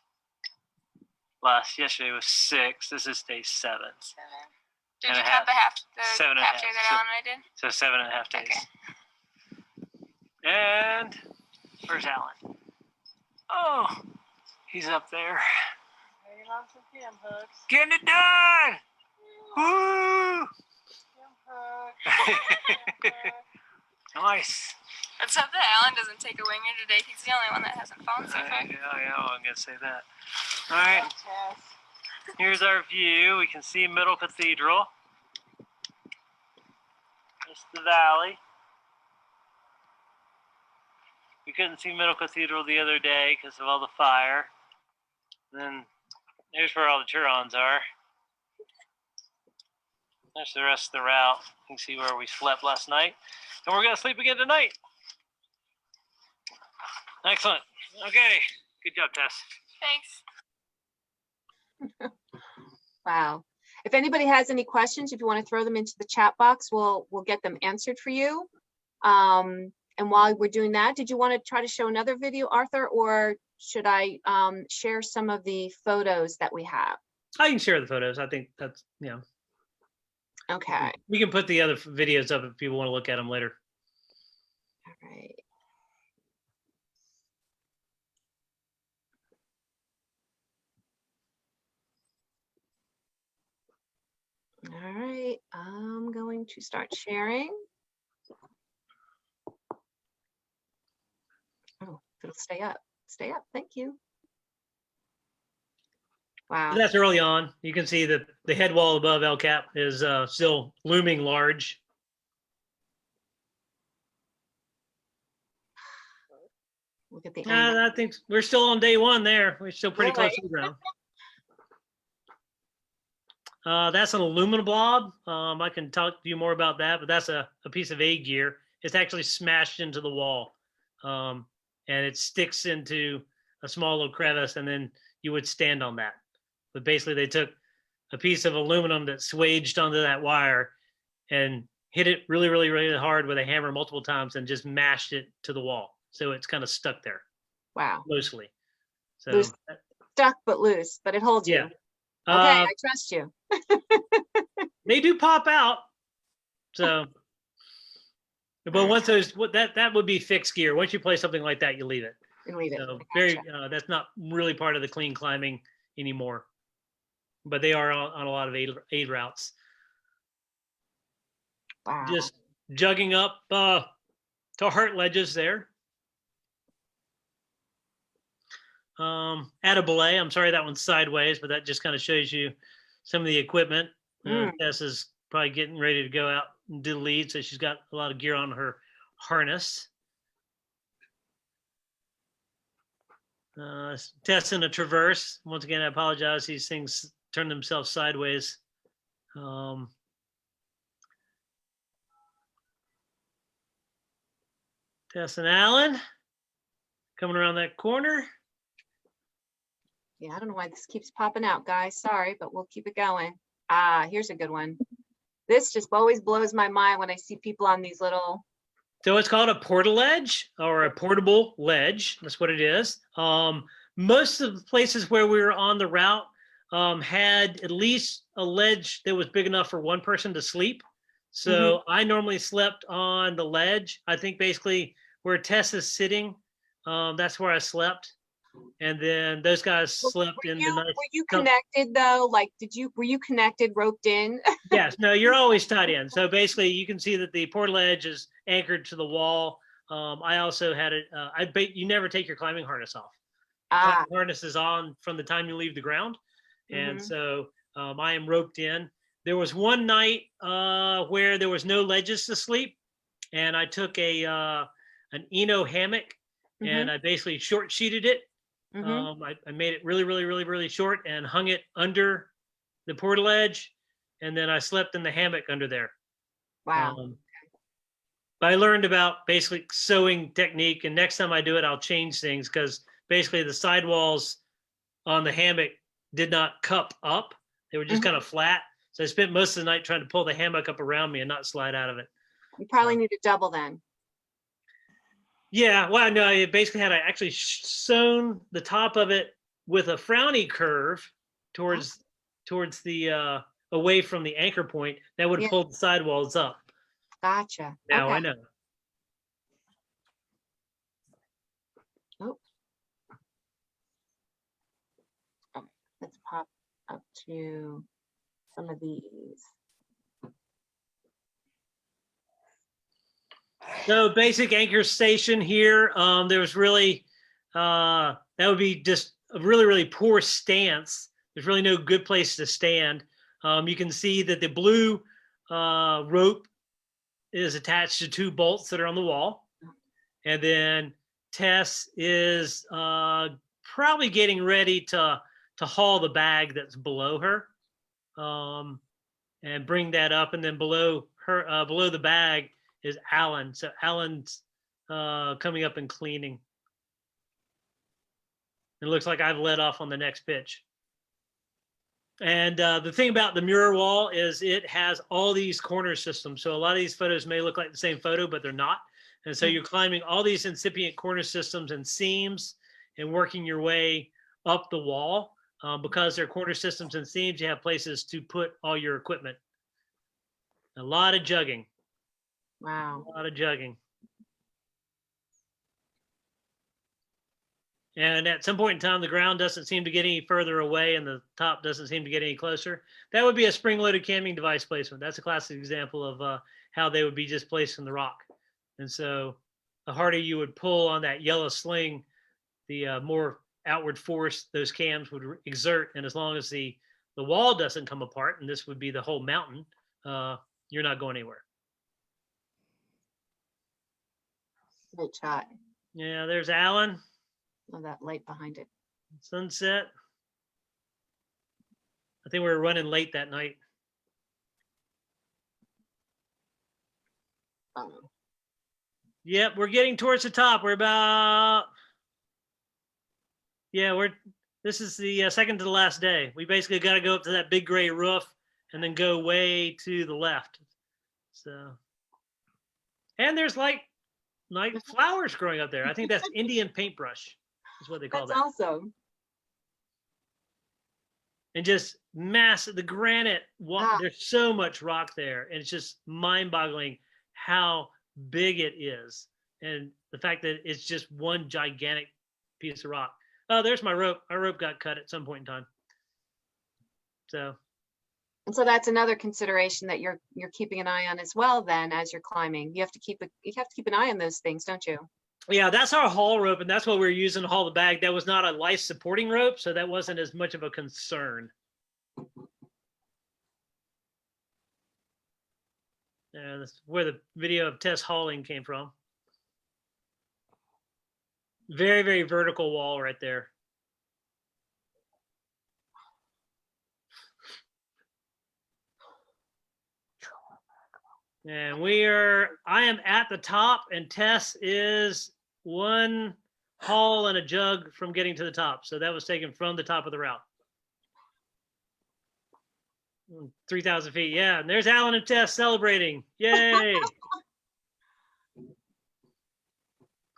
Yesterday was 6. This is day 7. 7. Did And you a count half. the 7.5. half day that So- Alan and I did? So 7.5 days. Okay. And where's Alan? Oh, he's up there. Hanging on some cam hooks. Getting it done! Woo! Nice. Let's hope that Alan doesn't take a winger today. He's the only one that hasn't fallen so far. Yeah, I'm gonna say that. All right. Here's our view. We can see Middle Cathedral. It's the valley. We couldn't see Middle Cathedral the other day because of all the fire. Then here's where all the Turons are. There's the rest of the route. You can see where we slept last night. And we're gonna sleep again tonight. Excellent. Okay. Good job, Tess. Thanks. Wow. If anybody has any questions, if you want to throw them into the chat box, we'll get them answered for you. And while we're doing that, did you want to try to show another video, Arthur, or should I share some of the photos that we have? I can share the photos. I think that's Okay, We can put the other videos up if people want to look at them later. all right. All right, I'm going to start sharing. Oh, it'll stay up. Stay up. Thank you. Wow. That's early on. You can see that the head wall above El Cap is still looming large. Look at the angle. I think we're still on day one there. We're still pretty close Really? to the ground. That's an aluminum blob. I can talk to you more about that, but that's a piece of A gear. It's actually smashed into the wall, and it sticks into a small little crevice, and then you would stand on that. But basically, they took a piece of aluminum that swaged onto that wire and hit it really, really, really hard with a hammer multiple times and just mashed it to the wall. So it's kind of stuck there Wow. loosely. So Loose. Stuck but loose, but it holds you. yeah. Okay, I trust you. They do pop out. So, but once those, that would be fixed gear. Once you play something like that, you leave it. And leave it. So I very, gotcha. that's not really part of the clean climbing anymore. But they are on a lot of aid routes. Wow. Just jugging up to heart ledges there. At a belay, I'm sorry that one's sideways, but that just kind of shows you some of the equipment. Tess is probably getting ready to go out and do the lead, so she's got a lot of gear on her harness. Tess in a traverse. Once again, I apologize. These things turn themselves sideways. Tess and Alan coming around that corner. Yeah, I don't know why this keeps popping out, guys. Sorry, but we'll keep it going. Here's a good one. This just always blows my mind when I see people on these little. So it's called a portaledge or a portable ledge. That's what it is. Most of the places where we were on the route had at least a ledge that was big enough for one person to sleep. So I normally slept on the ledge. I think basically where Tess is sitting, that's where I slept. And then those guys slept in the nice. Were you connected though? Like, were you connected, roped in? Yes, no, you're always tied in. So basically you can see that the portaledge is anchored to the wall. I also had it, I bet you never take your climbing harness off. Climbing harness is on from the time you leave the ground. And so I am roped in. There was one night where there was no ledges to sleep. And I took an Eno hammock and I basically short sheeted it. I made it really, really, really, really short and hung it under the portaledge, and then I slept in the hammock under there. Wow. But I learned about basically sewing technique, and next time I do it, I'll change things because basically the sidewalls on the hammock did not cup up. They were just kind of flat. So I spent most of the night trying to pull the hammock up around me and not slide out of it. You probably need to double then. Yeah, well, no, I basically had actually sewn the top of it with a frowny curve towards the away from the anchor point that would have pulled the sidewalls up. Gotcha. Now I know. Oh. Let's pop up to some of these. So basic anchor station here. There was really, that would be just a really, really poor stance. There's really no good place to stand. You can see that the blue rope is attached to two bolts that are on the wall. And then Tess is probably getting ready to haul the bag that's below her and bring that up. And then below her, below the bag is Alan. So Alan's coming up and cleaning. It looks like I've led off on the next pitch. And the thing about the mirror wall is it has all these corner systems. So a lot of these photos may look like the same photo, but they're not. And so you're climbing all these incipient corner systems and seams and working your way up the wall. Because they're corner systems and seams, you have places to put all your equipment. A lot of jugging. Wow. A lot of jugging. And at some point in time, the ground doesn't seem to get any further away and the top doesn't seem to get any closer. That would be a spring-loaded camming device placement. That's a classic example of how they would be just placed in the rock. And so the harder you would pull on that yellow sling, the more outward force those cams would exert. And as long as the wall doesn't come apart, and this would be the whole mountain, you're not going anywhere. Good shot. Yeah, there's Alan. Oh, that light behind it. Sunset. I think we were running late that night. Yep, we're getting towards the top. We're about, yeah, this is the second to the last day. We basically got to go up to that big gray roof and then go way to the left. So, and there's like flowers growing up there. I think that's Indian paintbrush is what they call That's that. awesome. And just massive, the granite, there's so much rock there. And it's just mind boggling how big it is. And the fact that it's just one gigantic piece of rock. Oh, there's my rope. Our rope got cut at some point in time. So. And so that's another consideration that you're keeping an eye on as well. Then, as you're climbing, you have to keep an eye on those things, don't you? Yeah, that's our haul rope, and that's what we were using to haul the bag. That was not a life supporting rope, so that wasn't as much of a concern. Yeah, that's where the video of Tess hauling came from. Very, very vertical wall right there. And I am at the top, and Tess is one haul and a jug from getting to the top. So that was taken from the top of the route. 3,000 feet. Yeah. And there's Alan and Tess celebrating. Yay.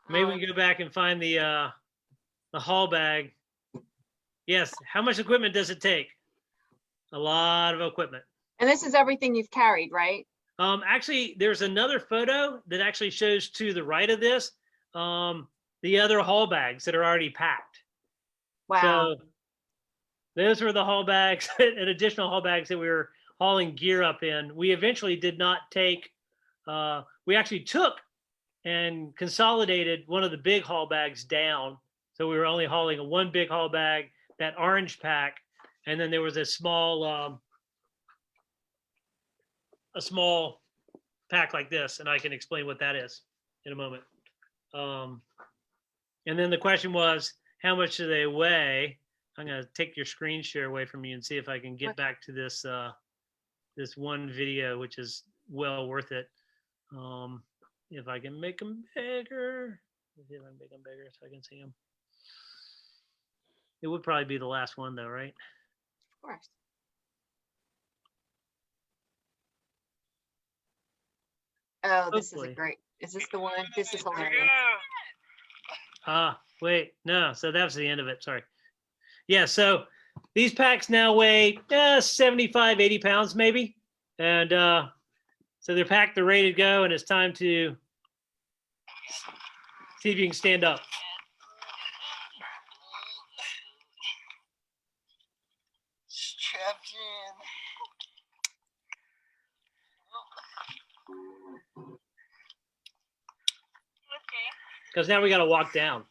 Maybe we can go back and find the haul bag. Yes. How much equipment does it take? A lot of equipment. And this is everything you've carried, right? Actually, there's another photo that actually shows to the right of this, the other haul bags that are already packed. Wow. So those were the haul bags and additional haul bags that we were hauling gear up in. We eventually did not take, we actually took and consolidated one of the big haul bags down. So we were only hauling one big haul bag, that orange pack, and then there was a small pack like this, and I can explain what that is in a moment. And then the question was, how much do they weigh? I'm going to take your screen share away from you and see if I can get back to this this one video, which is well worth it. If I can make them bigger, let's see if I can make them bigger so I can see them. It would probably be the last one though, right? Of course. Oh, this is a great. Is this the one? This is hilarious. Wait, no. So that was the end of it. Sorry. Yeah. So these packs now weigh 75, 80 pounds maybe. And so they're packed, they're ready to go. And it's time to see if you can stand up. Strapped in. Because now we got to walk down.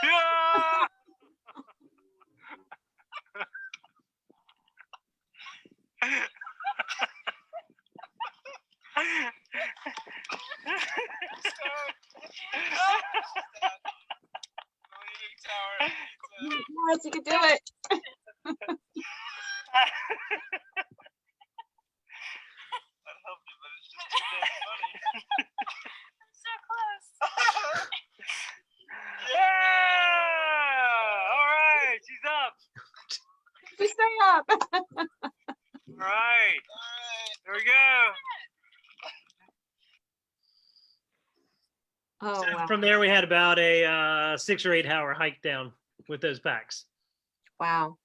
Yeah. Yes, you can do it. That helped me, but it's just too damn funny. So close. Yeah! All right, she's up. Just stay up. All right. There we go. Oh, So wow. from there, we had about a 6 or 8 hour hike down. with those packs. Wow.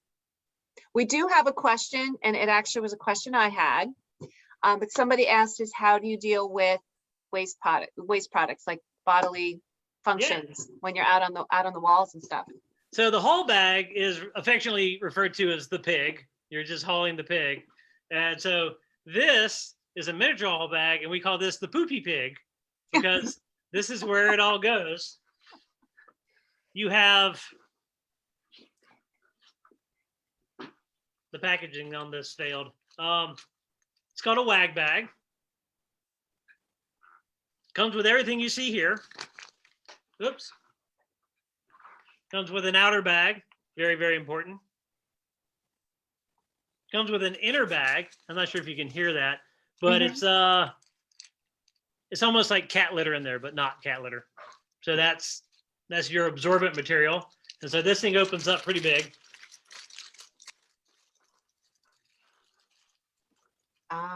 We do have a question, and it actually was a question I had. But somebody asked us, how do you deal with waste products like bodily functions when you're out on the walls and stuff? So the haul bag is affectionately referred to as the pig. You're just hauling the pig. And so this is a miniature haul bag, and we call this the poopy pig because this is where it all goes. You have the packaging on this failed. It's called a wag bag. Comes with everything you see here. Oops. Comes with an outer bag, very, very important. Comes with an inner bag. I'm not sure if you can hear that, but it's almost like cat litter in there, but not cat litter. So that's your absorbent material. And so this thing opens up pretty big.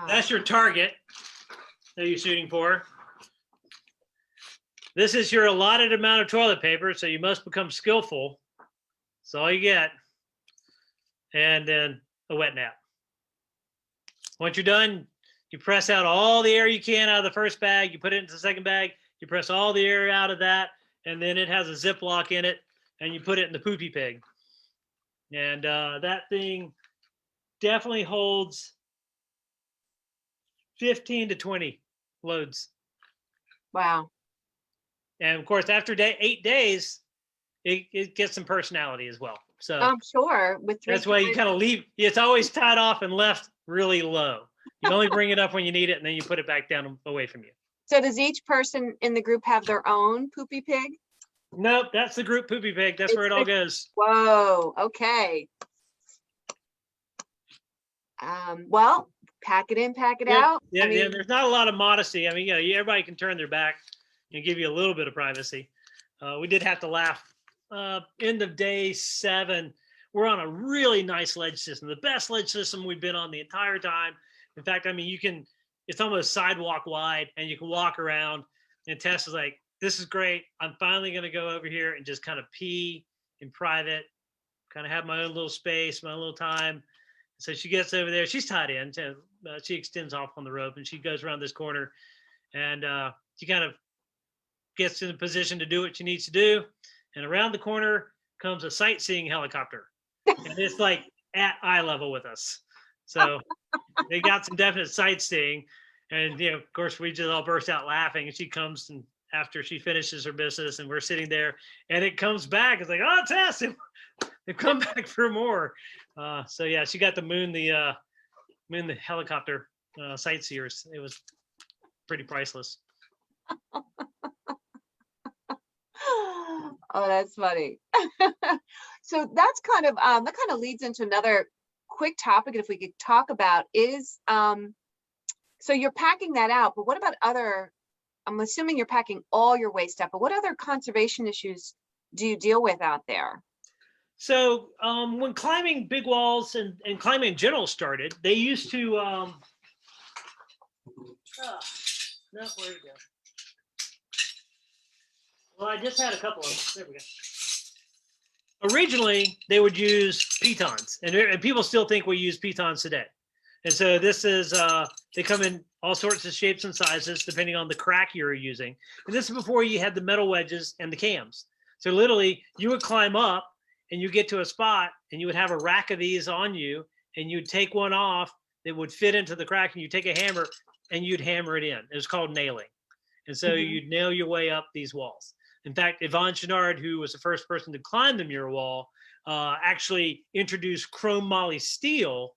That's your target that you're shooting for. This is your allotted amount of toilet paper, so you must become skillful. That's all you get. And then a wet nap. Once you're done, you press out all the air you can out of the first bag, you put it into the second bag, you press all the air out of that, and then it has a Ziploc in it, and you put it in the poopy pig. And that thing definitely holds 15 to 20 loads. Wow. And of course, after 8 days, it gets some personality as well. So I'm sure with that's why you kind of leave. It's always tied off and left really low. You only bring it up when you need it, and then you put it back down away from you. So does each person in the group have their own poopy pig? Nope, that's the group poopy pig. That's where it all goes. Whoa. Okay. Well, pack it in, pack it out. Yeah, I mean, there's not a lot of modesty. I mean, everybody can turn their back and give you a little bit of privacy. We did have to laugh. End of day 7, we're on a really nice ledge system, the best ledge system we've been on the entire time. In fact, I mean, it's almost sidewalk wide, and you can walk around. And Tess is like, "This is great. I'm finally going to go over here and just kind of pee in private, kind of have my own little space, my own little time." So she gets over there. She's tied in. She extends off on the rope, and she goes around this corner, and she kind of gets in a position to do what she needs to do. And around the corner comes a sightseeing helicopter, and it's like at eye level with us. So they got some definite sightseeing, and of course, we just all burst out laughing. And she comes, and after she finishes her business, and we're sitting there, and it comes back. It's like, "Oh, Tess, they've come back for more." So yeah, she got to moon the helicopter sightseers. It was pretty priceless. Oh, that's funny. So that's kind of leads into another quick topic. And if we could talk about is, so you're packing that out, but what about I'm assuming you're packing all your waste up, but what other conservation issues do you deal with out there? So when climbing big walls and climbing in general started, they used to, no, where'd it go? Well, I just had a couple of them. There we go. Originally, they would use pitons, and people still think we use pitons today. And so this is, they come in all sorts of shapes and sizes, depending on the crack you're using. And this is before you had the metal wedges and the cams. So literally, you would climb up, and you get to a spot, and you would have a rack of these on you, and you'd take one off that would fit into the crack, and you take a hammer, and you'd hammer it in. It was called nailing. And so you'd nail your way up these walls. In fact, Yvon Chouinard, who was the first person to climb the mural wall, actually introduced chrome moly steel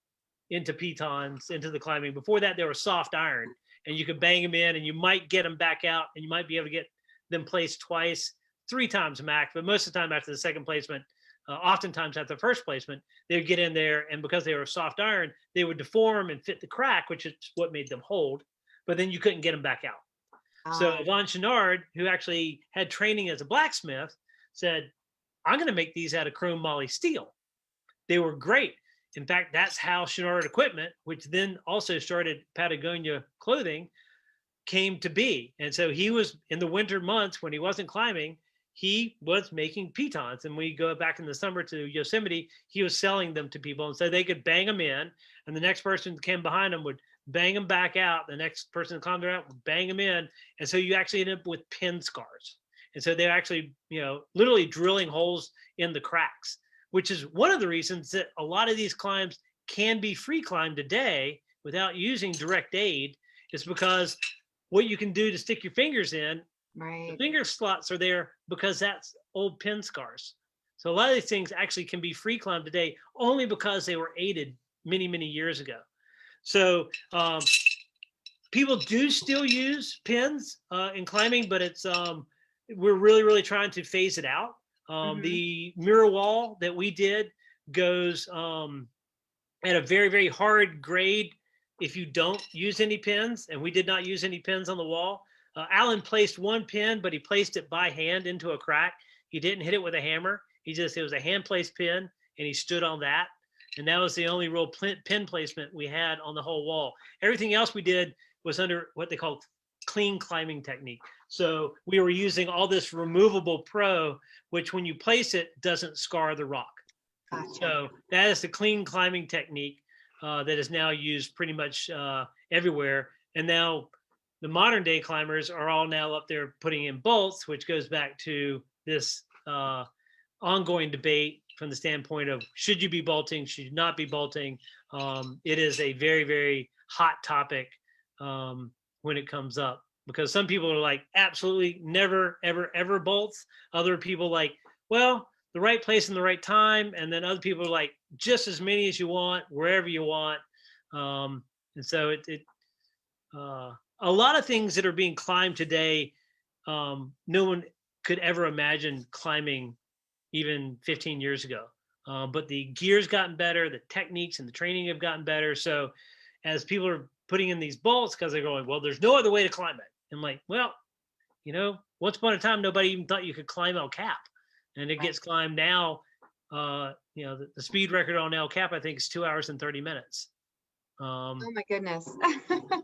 into pitons, into the climbing. Before that, they were soft iron, and you could bang them in, and you might get them back out, and you might be able to get them placed twice, 3 times max, but most of the time after the second placement, oftentimes at the first placement, they would get in there, and because they were soft iron, they would deform and fit the crack, which is what made them hold, but then you couldn't get them back out. So Yvon Chouinard, who actually had training as a blacksmith, said, "I'm going to make these out of chrome moly steel." They were great. In fact, that's how Chouinard equipment, which then also started Patagonia clothing, came to be. And so he was, in the winter months when he wasn't climbing, he was making pitons. And we go back in the summer to Yosemite, he was selling them to people. And so they could bang them in, and the next person that came behind them would bang them back out. The next person that climbed out would bang them in. And so you actually end up with pin scars. And so they're actually, literally drilling holes in the cracks, which is one of the reasons that a lot of these climbs can be free climbed today without using direct aid, is because what you can do to stick your fingers in, Right. the finger slots are there because that's old pin scars. So a lot of these things actually can be free climbed today only because they were aided many, many years ago. So people do still use pins in climbing, but it's we're really, really trying to phase it out. The mirror wall that we did goes at a very, very hard grade if you don't use any pins, and we did not use any pins on the wall. Alan placed one pin, but he placed it by hand into a crack. He didn't hit it with a hammer. It was a hand placed pin, and he stood on that. And that was the only real pin placement we had on the whole wall. Everything else we did was under what they call clean climbing technique. So we were using all this removable pro, which when you place it, doesn't scar the rock. Gotcha. So that is the clean climbing technique that is now used pretty much everywhere. And now the modern day climbers are all now up there putting in bolts, which goes back to this ongoing debate from the standpoint of should you be bolting, should you not be bolting. It is a very, very hot topic when it comes up, because some people are like, absolutely never, ever, ever bolts. Other people like, well, the right place and the right time. And then other people are like, just as many as you want, wherever you want. And so a lot of things that are being climbed today, no one could ever imagine climbing even 15 years ago. But the gear's gotten better, the techniques and the training have gotten better. So as people are putting in these bolts, because they're going, well, there's no other way to climb it. I'm like, well, once upon a time, nobody even thought you could climb El Cap. And it gets climbed now. The speed record on El Cap, I think, is 2 hours and 30 minutes. Oh my goodness.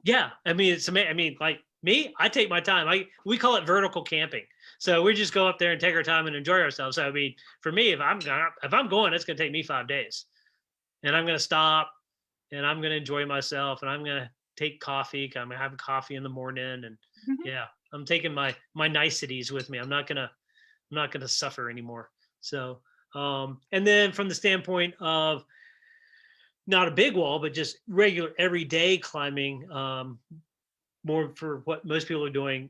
Yeah, I mean, it's amazing. I mean, like me, I take my time. We call it vertical camping. So we just go up there and take our time and enjoy ourselves. So I mean, for me, if I'm going, it's going to take me 5 days, and I'm going to stop, and I'm going to enjoy myself, and I'm going to take coffee. I'm going to have coffee in the morning, and yeah, I'm taking my niceties with me. I'm not going to suffer anymore. So, and then from the standpoint of not a big wall, but just regular everyday climbing, more for what most people are doing,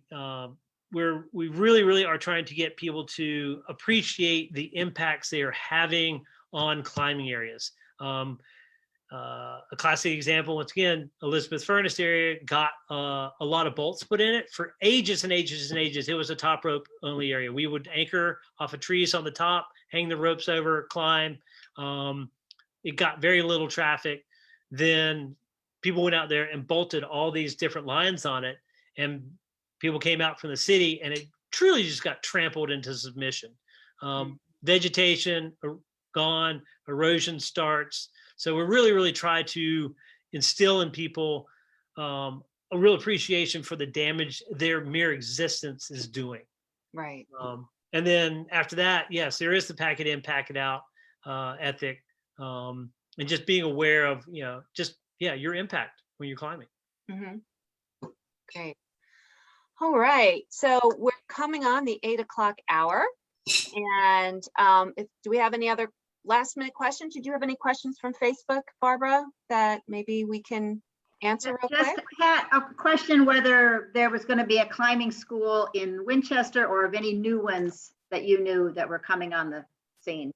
we really, really are trying to get people to appreciate the impacts they are having on climbing areas. A classic example, once again, Elizabeth Furnace area got a lot of bolts put in it for ages and ages and ages. It was a top rope only area. We would anchor off of trees on the top, hang the ropes over, climb. It got very little traffic. Then people went out there and bolted all these different lines on it, and people came out from the city, and it truly just got trampled into submission. Vegetation gone, erosion starts. So we're really, really try to instill in people a real appreciation for the damage their mere existence is doing. Right. And then after that, yes, there is the pack it in, pack it out ethic, and just being aware of, your impact when you're climbing. Great. All right. So we're coming on the 8 o'clock hour. And do we have any other last minute questions? Did you have any questions from Facebook, Barbara, that maybe we can answer real Just quick? had a question whether there was going to be a climbing school in Winchester or of any new ones that you knew that were coming on the scene.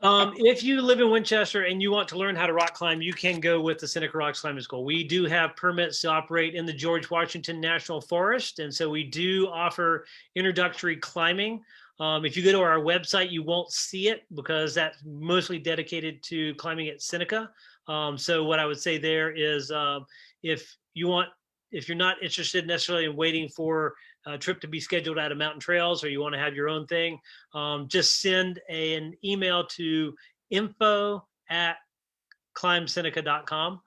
If you live in Winchester and you want to learn how to rock climb, you can go with the Seneca Rocks Climbing School. We do have permits to operate in the George Washington National Forest, and so we do offer introductory climbing. If you go to our website, you won't see it because that's mostly dedicated to climbing at Seneca. So what I would say there is if you're not interested necessarily in waiting for a trip to be scheduled out of Mountain Trails, or you want to have your own thing, just send an email to info@climbseneca.com,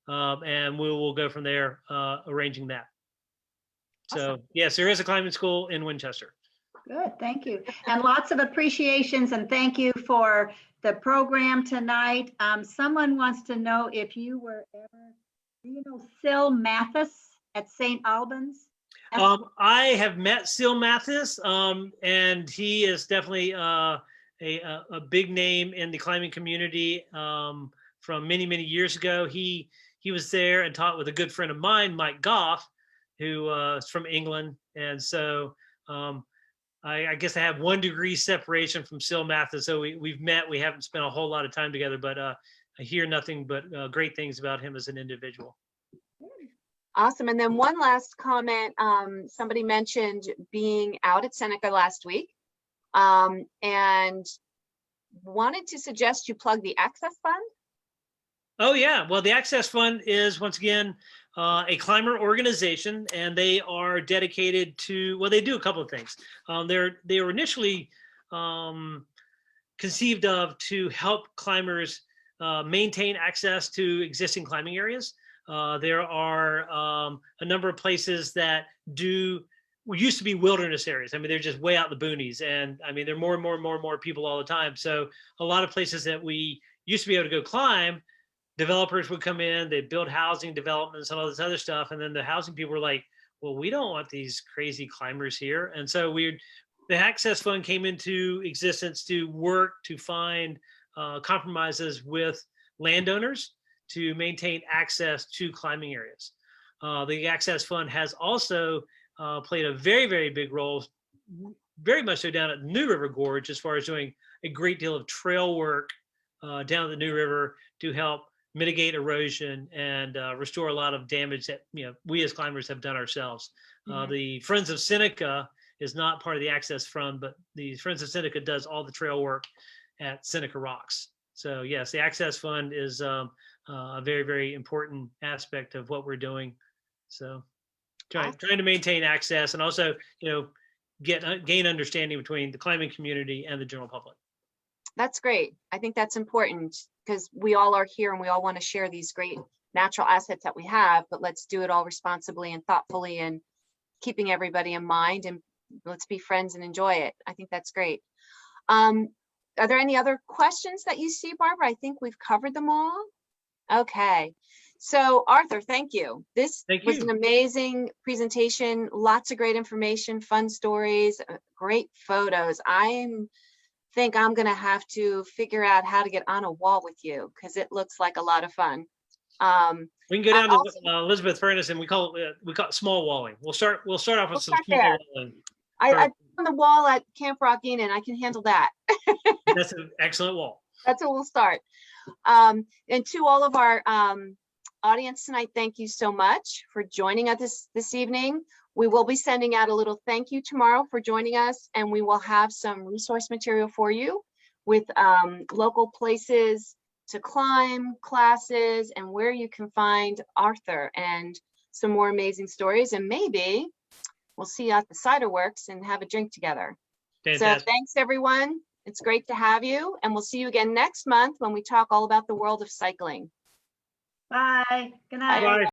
and we will go from there, arranging that. So yes, there is a climbing school in Winchester. Good, thank you. And lots of appreciations and thank you for the program tonight. Someone wants to know if you were ever, do you know Sil Mathis at St. Albans? I have met Sil Mathis, and he is definitely a big name in the climbing community from many, many years ago. He was there and taught with a good friend of mine, Mike Goff, who is from England. And so I guess I have 1 degree separation from Sil Mathis. So we've met. We haven't spent a whole lot of time together, but I hear nothing but great things about him as an individual. Awesome. And then one last comment. Somebody mentioned being out at Seneca last week and wanted to suggest you plug the Access Fund. Oh, yeah. Well, the Access Fund is, once again, a climber organization, and they are dedicated to, well, they do a couple of things. They were initially conceived of to help climbers maintain access to existing climbing areas. There are a number of places that used to be wilderness areas. I mean, they're just way out in the boonies. And I mean, there are more and more people all the time. So a lot of places that we used to be able to go climb, developers would come in, they'd build housing developments and all this other stuff. And then the housing people were like, well, we don't want these crazy climbers here. And so the Access Fund came into existence to work to find compromises with landowners to maintain access to climbing areas. The Access Fund has also played a very, very big role, very much so down at the New River Gorge, as far as doing a great deal of trail work down at the New River to help mitigate erosion and restore a lot of damage that we as climbers have done ourselves. The Friends of Seneca is not part of the Access Fund, but the Friends of Seneca does all the trail work at Seneca Rocks. So yes, the Access Fund is a very, very important aspect of what we're doing. So trying to maintain access and also, gain understanding between the climbing community and the general public. That's great. I think that's important because we all are here and we all want to share these great natural assets that we have, but let's do it all responsibly and thoughtfully and keeping everybody in mind, and let's be friends and enjoy it. I think that's great. Are there any other questions that you see, Barbara? I think we've covered them all. Okay. So Arthur, thank you. This was an amazing presentation, lots of great information, fun stories, great photos. I think I'm going to have to figure out how to get on a wall with you because it looks like a lot of fun. We can go down to Elizabeth Furnace and we call it small walling. We'll start off with some small walling. I'm on the wall at Camp Rock Inn, I can handle that. That's an excellent wall. That's where we'll start. And to all of our audience tonight, thank you so much for joining us this evening. We will be sending out a little thank you tomorrow for joining us, and we will have some resource material for you with local places to climb, classes, and where you can find Arthur and some more amazing stories. And maybe we'll see you at the Cider Works and have a drink together. Fantastic. So thanks, everyone. It's great to have you, and we'll see you again next month when we talk all about the world of cycling. Bye. Good night. Bye.